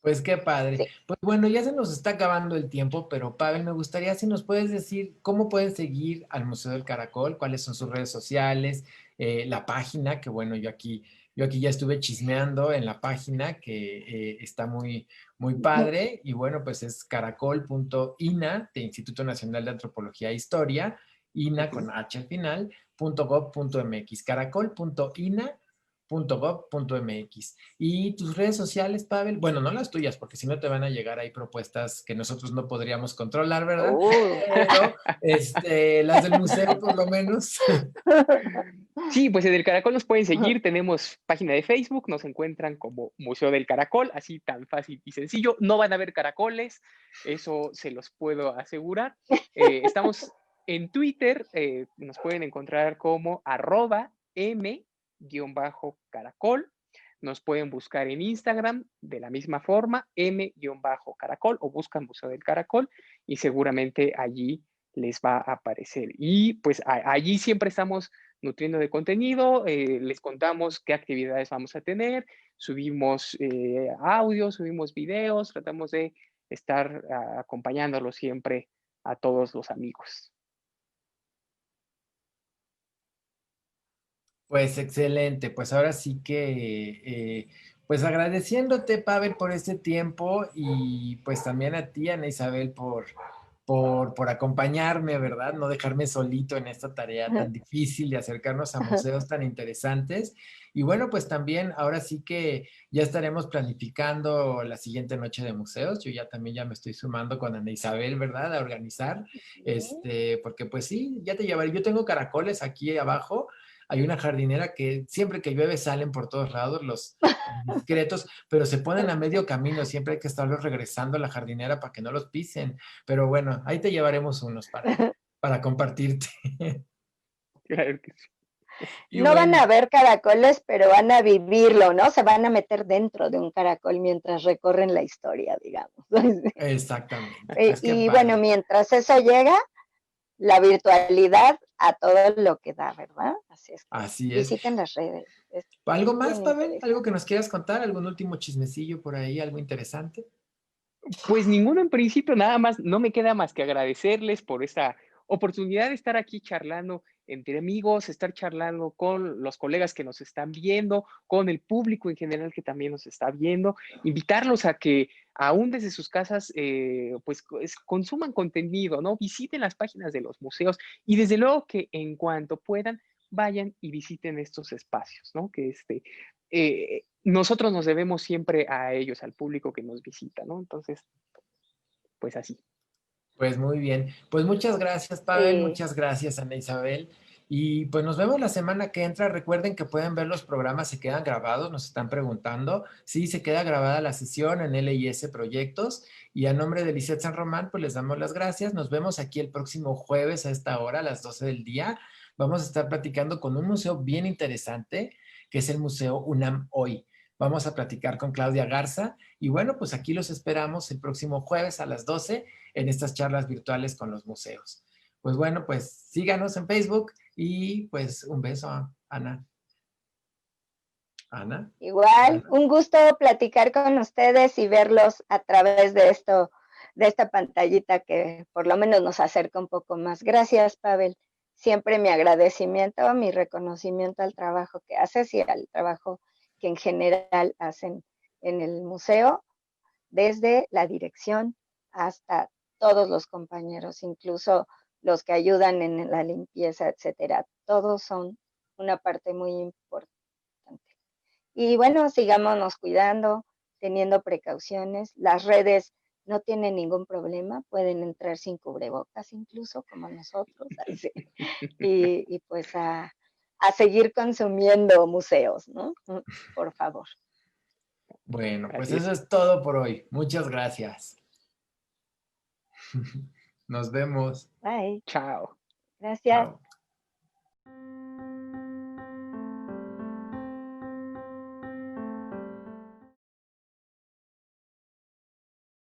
Pues qué padre. sí. Pues bueno, ya se nos está acabando el tiempo, pero Pavel, me gustaría si nos puedes decir cómo pueden seguir al Museo del Caracol, cuáles son sus redes sociales, la página, que bueno, yo aquí ya estuve chismeando en la página, que está muy, muy padre, y bueno, pues es caracol.ina, de Instituto Nacional de Antropología e Historia, INA Ujú. con H al final, .gov.mx, caracol.ina.gov.mx. ¿Y tus redes sociales, Pavel? Bueno, no las tuyas, porque si no te van a llegar ahí propuestas que nosotros no podríamos controlar, ¿verdad? Uh. Pero las del museo, por lo menos. Sí, pues en el Caracol nos pueden seguir, tenemos página de Facebook, nos encuentran como Museo del Caracol, así tan fácil y sencillo. No van a haber caracoles, eso se los puedo asegurar. Estamos en Twitter, nos pueden encontrar como @m_caracol. Nos pueden buscar en Instagram de la misma forma, m_caracol, o buscan Museo del Caracol y seguramente allí les va a aparecer. Y pues allí siempre estamos nutriendo de contenido, les contamos qué actividades vamos a tener, subimos audios, subimos videos, tratamos de estar acompañándolos siempre a todos los amigos. Pues excelente, pues ahora sí que, pues agradeciéndote, Pavel, por este tiempo y pues también a ti, Ana Isabel, por acompañarme, ¿verdad? No dejarme solito en esta tarea tan difícil de acercarnos a museos tan interesantes. Y bueno, pues también ahora sí que ya estaremos planificando la siguiente noche de museos. Yo ya también ya me estoy sumando con Ana Isabel, ¿verdad? A organizar, porque pues sí, ya te llevaré. Yo tengo caracoles aquí abajo. Hay una jardinera que siempre que llueve salen por todos lados los discretos, pero se ponen a medio camino. Siempre hay que estarlos regresando a la jardinera para que no los pisen. Pero bueno, ahí te llevaremos unos para compartirte. Claro que sí. Y No van bueno, a ver caracoles, pero van a vivirlo, ¿no? Se van a meter dentro de un caracol mientras recorren la historia, digamos. exactamente. Y, Pues qué y bueno, padre. mientras eso llega, la virtualidad a todo lo que da, ¿verdad? Así es que Así es. visiten las redes, es ¿Algo más, bien Pavel? ¿Algo que interesante. nos quieras contar? ¿Algún último chismecillo por ahí? ¿Algo interesante? Pues ninguno en principio, nada más, no me queda más que agradecerles por esta oportunidad de estar aquí charlando entre amigos, estar charlando con los colegas que nos están viendo, con el público en general que también nos está viendo, invitarlos a que aún desde sus casas, pues consuman contenido, ¿no? Visiten las páginas de los museos y desde luego que en cuanto puedan, vayan y visiten estos espacios, ¿no? Que nosotros nos debemos siempre a ellos, al público que nos visita, ¿no? Entonces, pues así. Pues muy bien. Pues muchas gracias, Pavel. Sí, Muchas gracias, Ana Isabel. Y pues nos vemos la semana que entra. Recuerden que pueden ver los programas, se quedan grabados, nos están preguntando. Sí, se queda grabada la sesión en LIS Proyectos. Y a nombre de Lisette San Román, pues les damos las gracias. Nos vemos aquí el próximo jueves a esta hora, a las 12 del día. Vamos a estar platicando con un museo bien interesante, que es el Museo UNAM Hoy. Vamos a platicar con Claudia Garza. Y bueno, pues aquí los esperamos el próximo jueves a las 12 en estas charlas virtuales con los museos. Pues bueno, pues síganos en Facebook y pues un beso, Ana. Ana. Igual, Ana. un gusto platicar con ustedes y verlos a través de esto, de esta pantallita que por lo menos nos acerca un poco más. Gracias, Pavel. Siempre mi agradecimiento, mi reconocimiento al trabajo que haces y al trabajo que en general hacen en el museo, desde la dirección hasta todos los compañeros, incluso los que ayudan en la limpieza, etcétera. Todos son una parte muy importante. Y bueno, sigámonos cuidando, teniendo precauciones. Las redes no tienen ningún problema, pueden entrar sin cubrebocas incluso, como nosotros. Así. Y pues a seguir consumiendo museos, ¿no? Por favor. Bueno, pues Así es. eso es todo por hoy. Muchas gracias. Nos vemos. Bye. Chao. Gracias. Chao.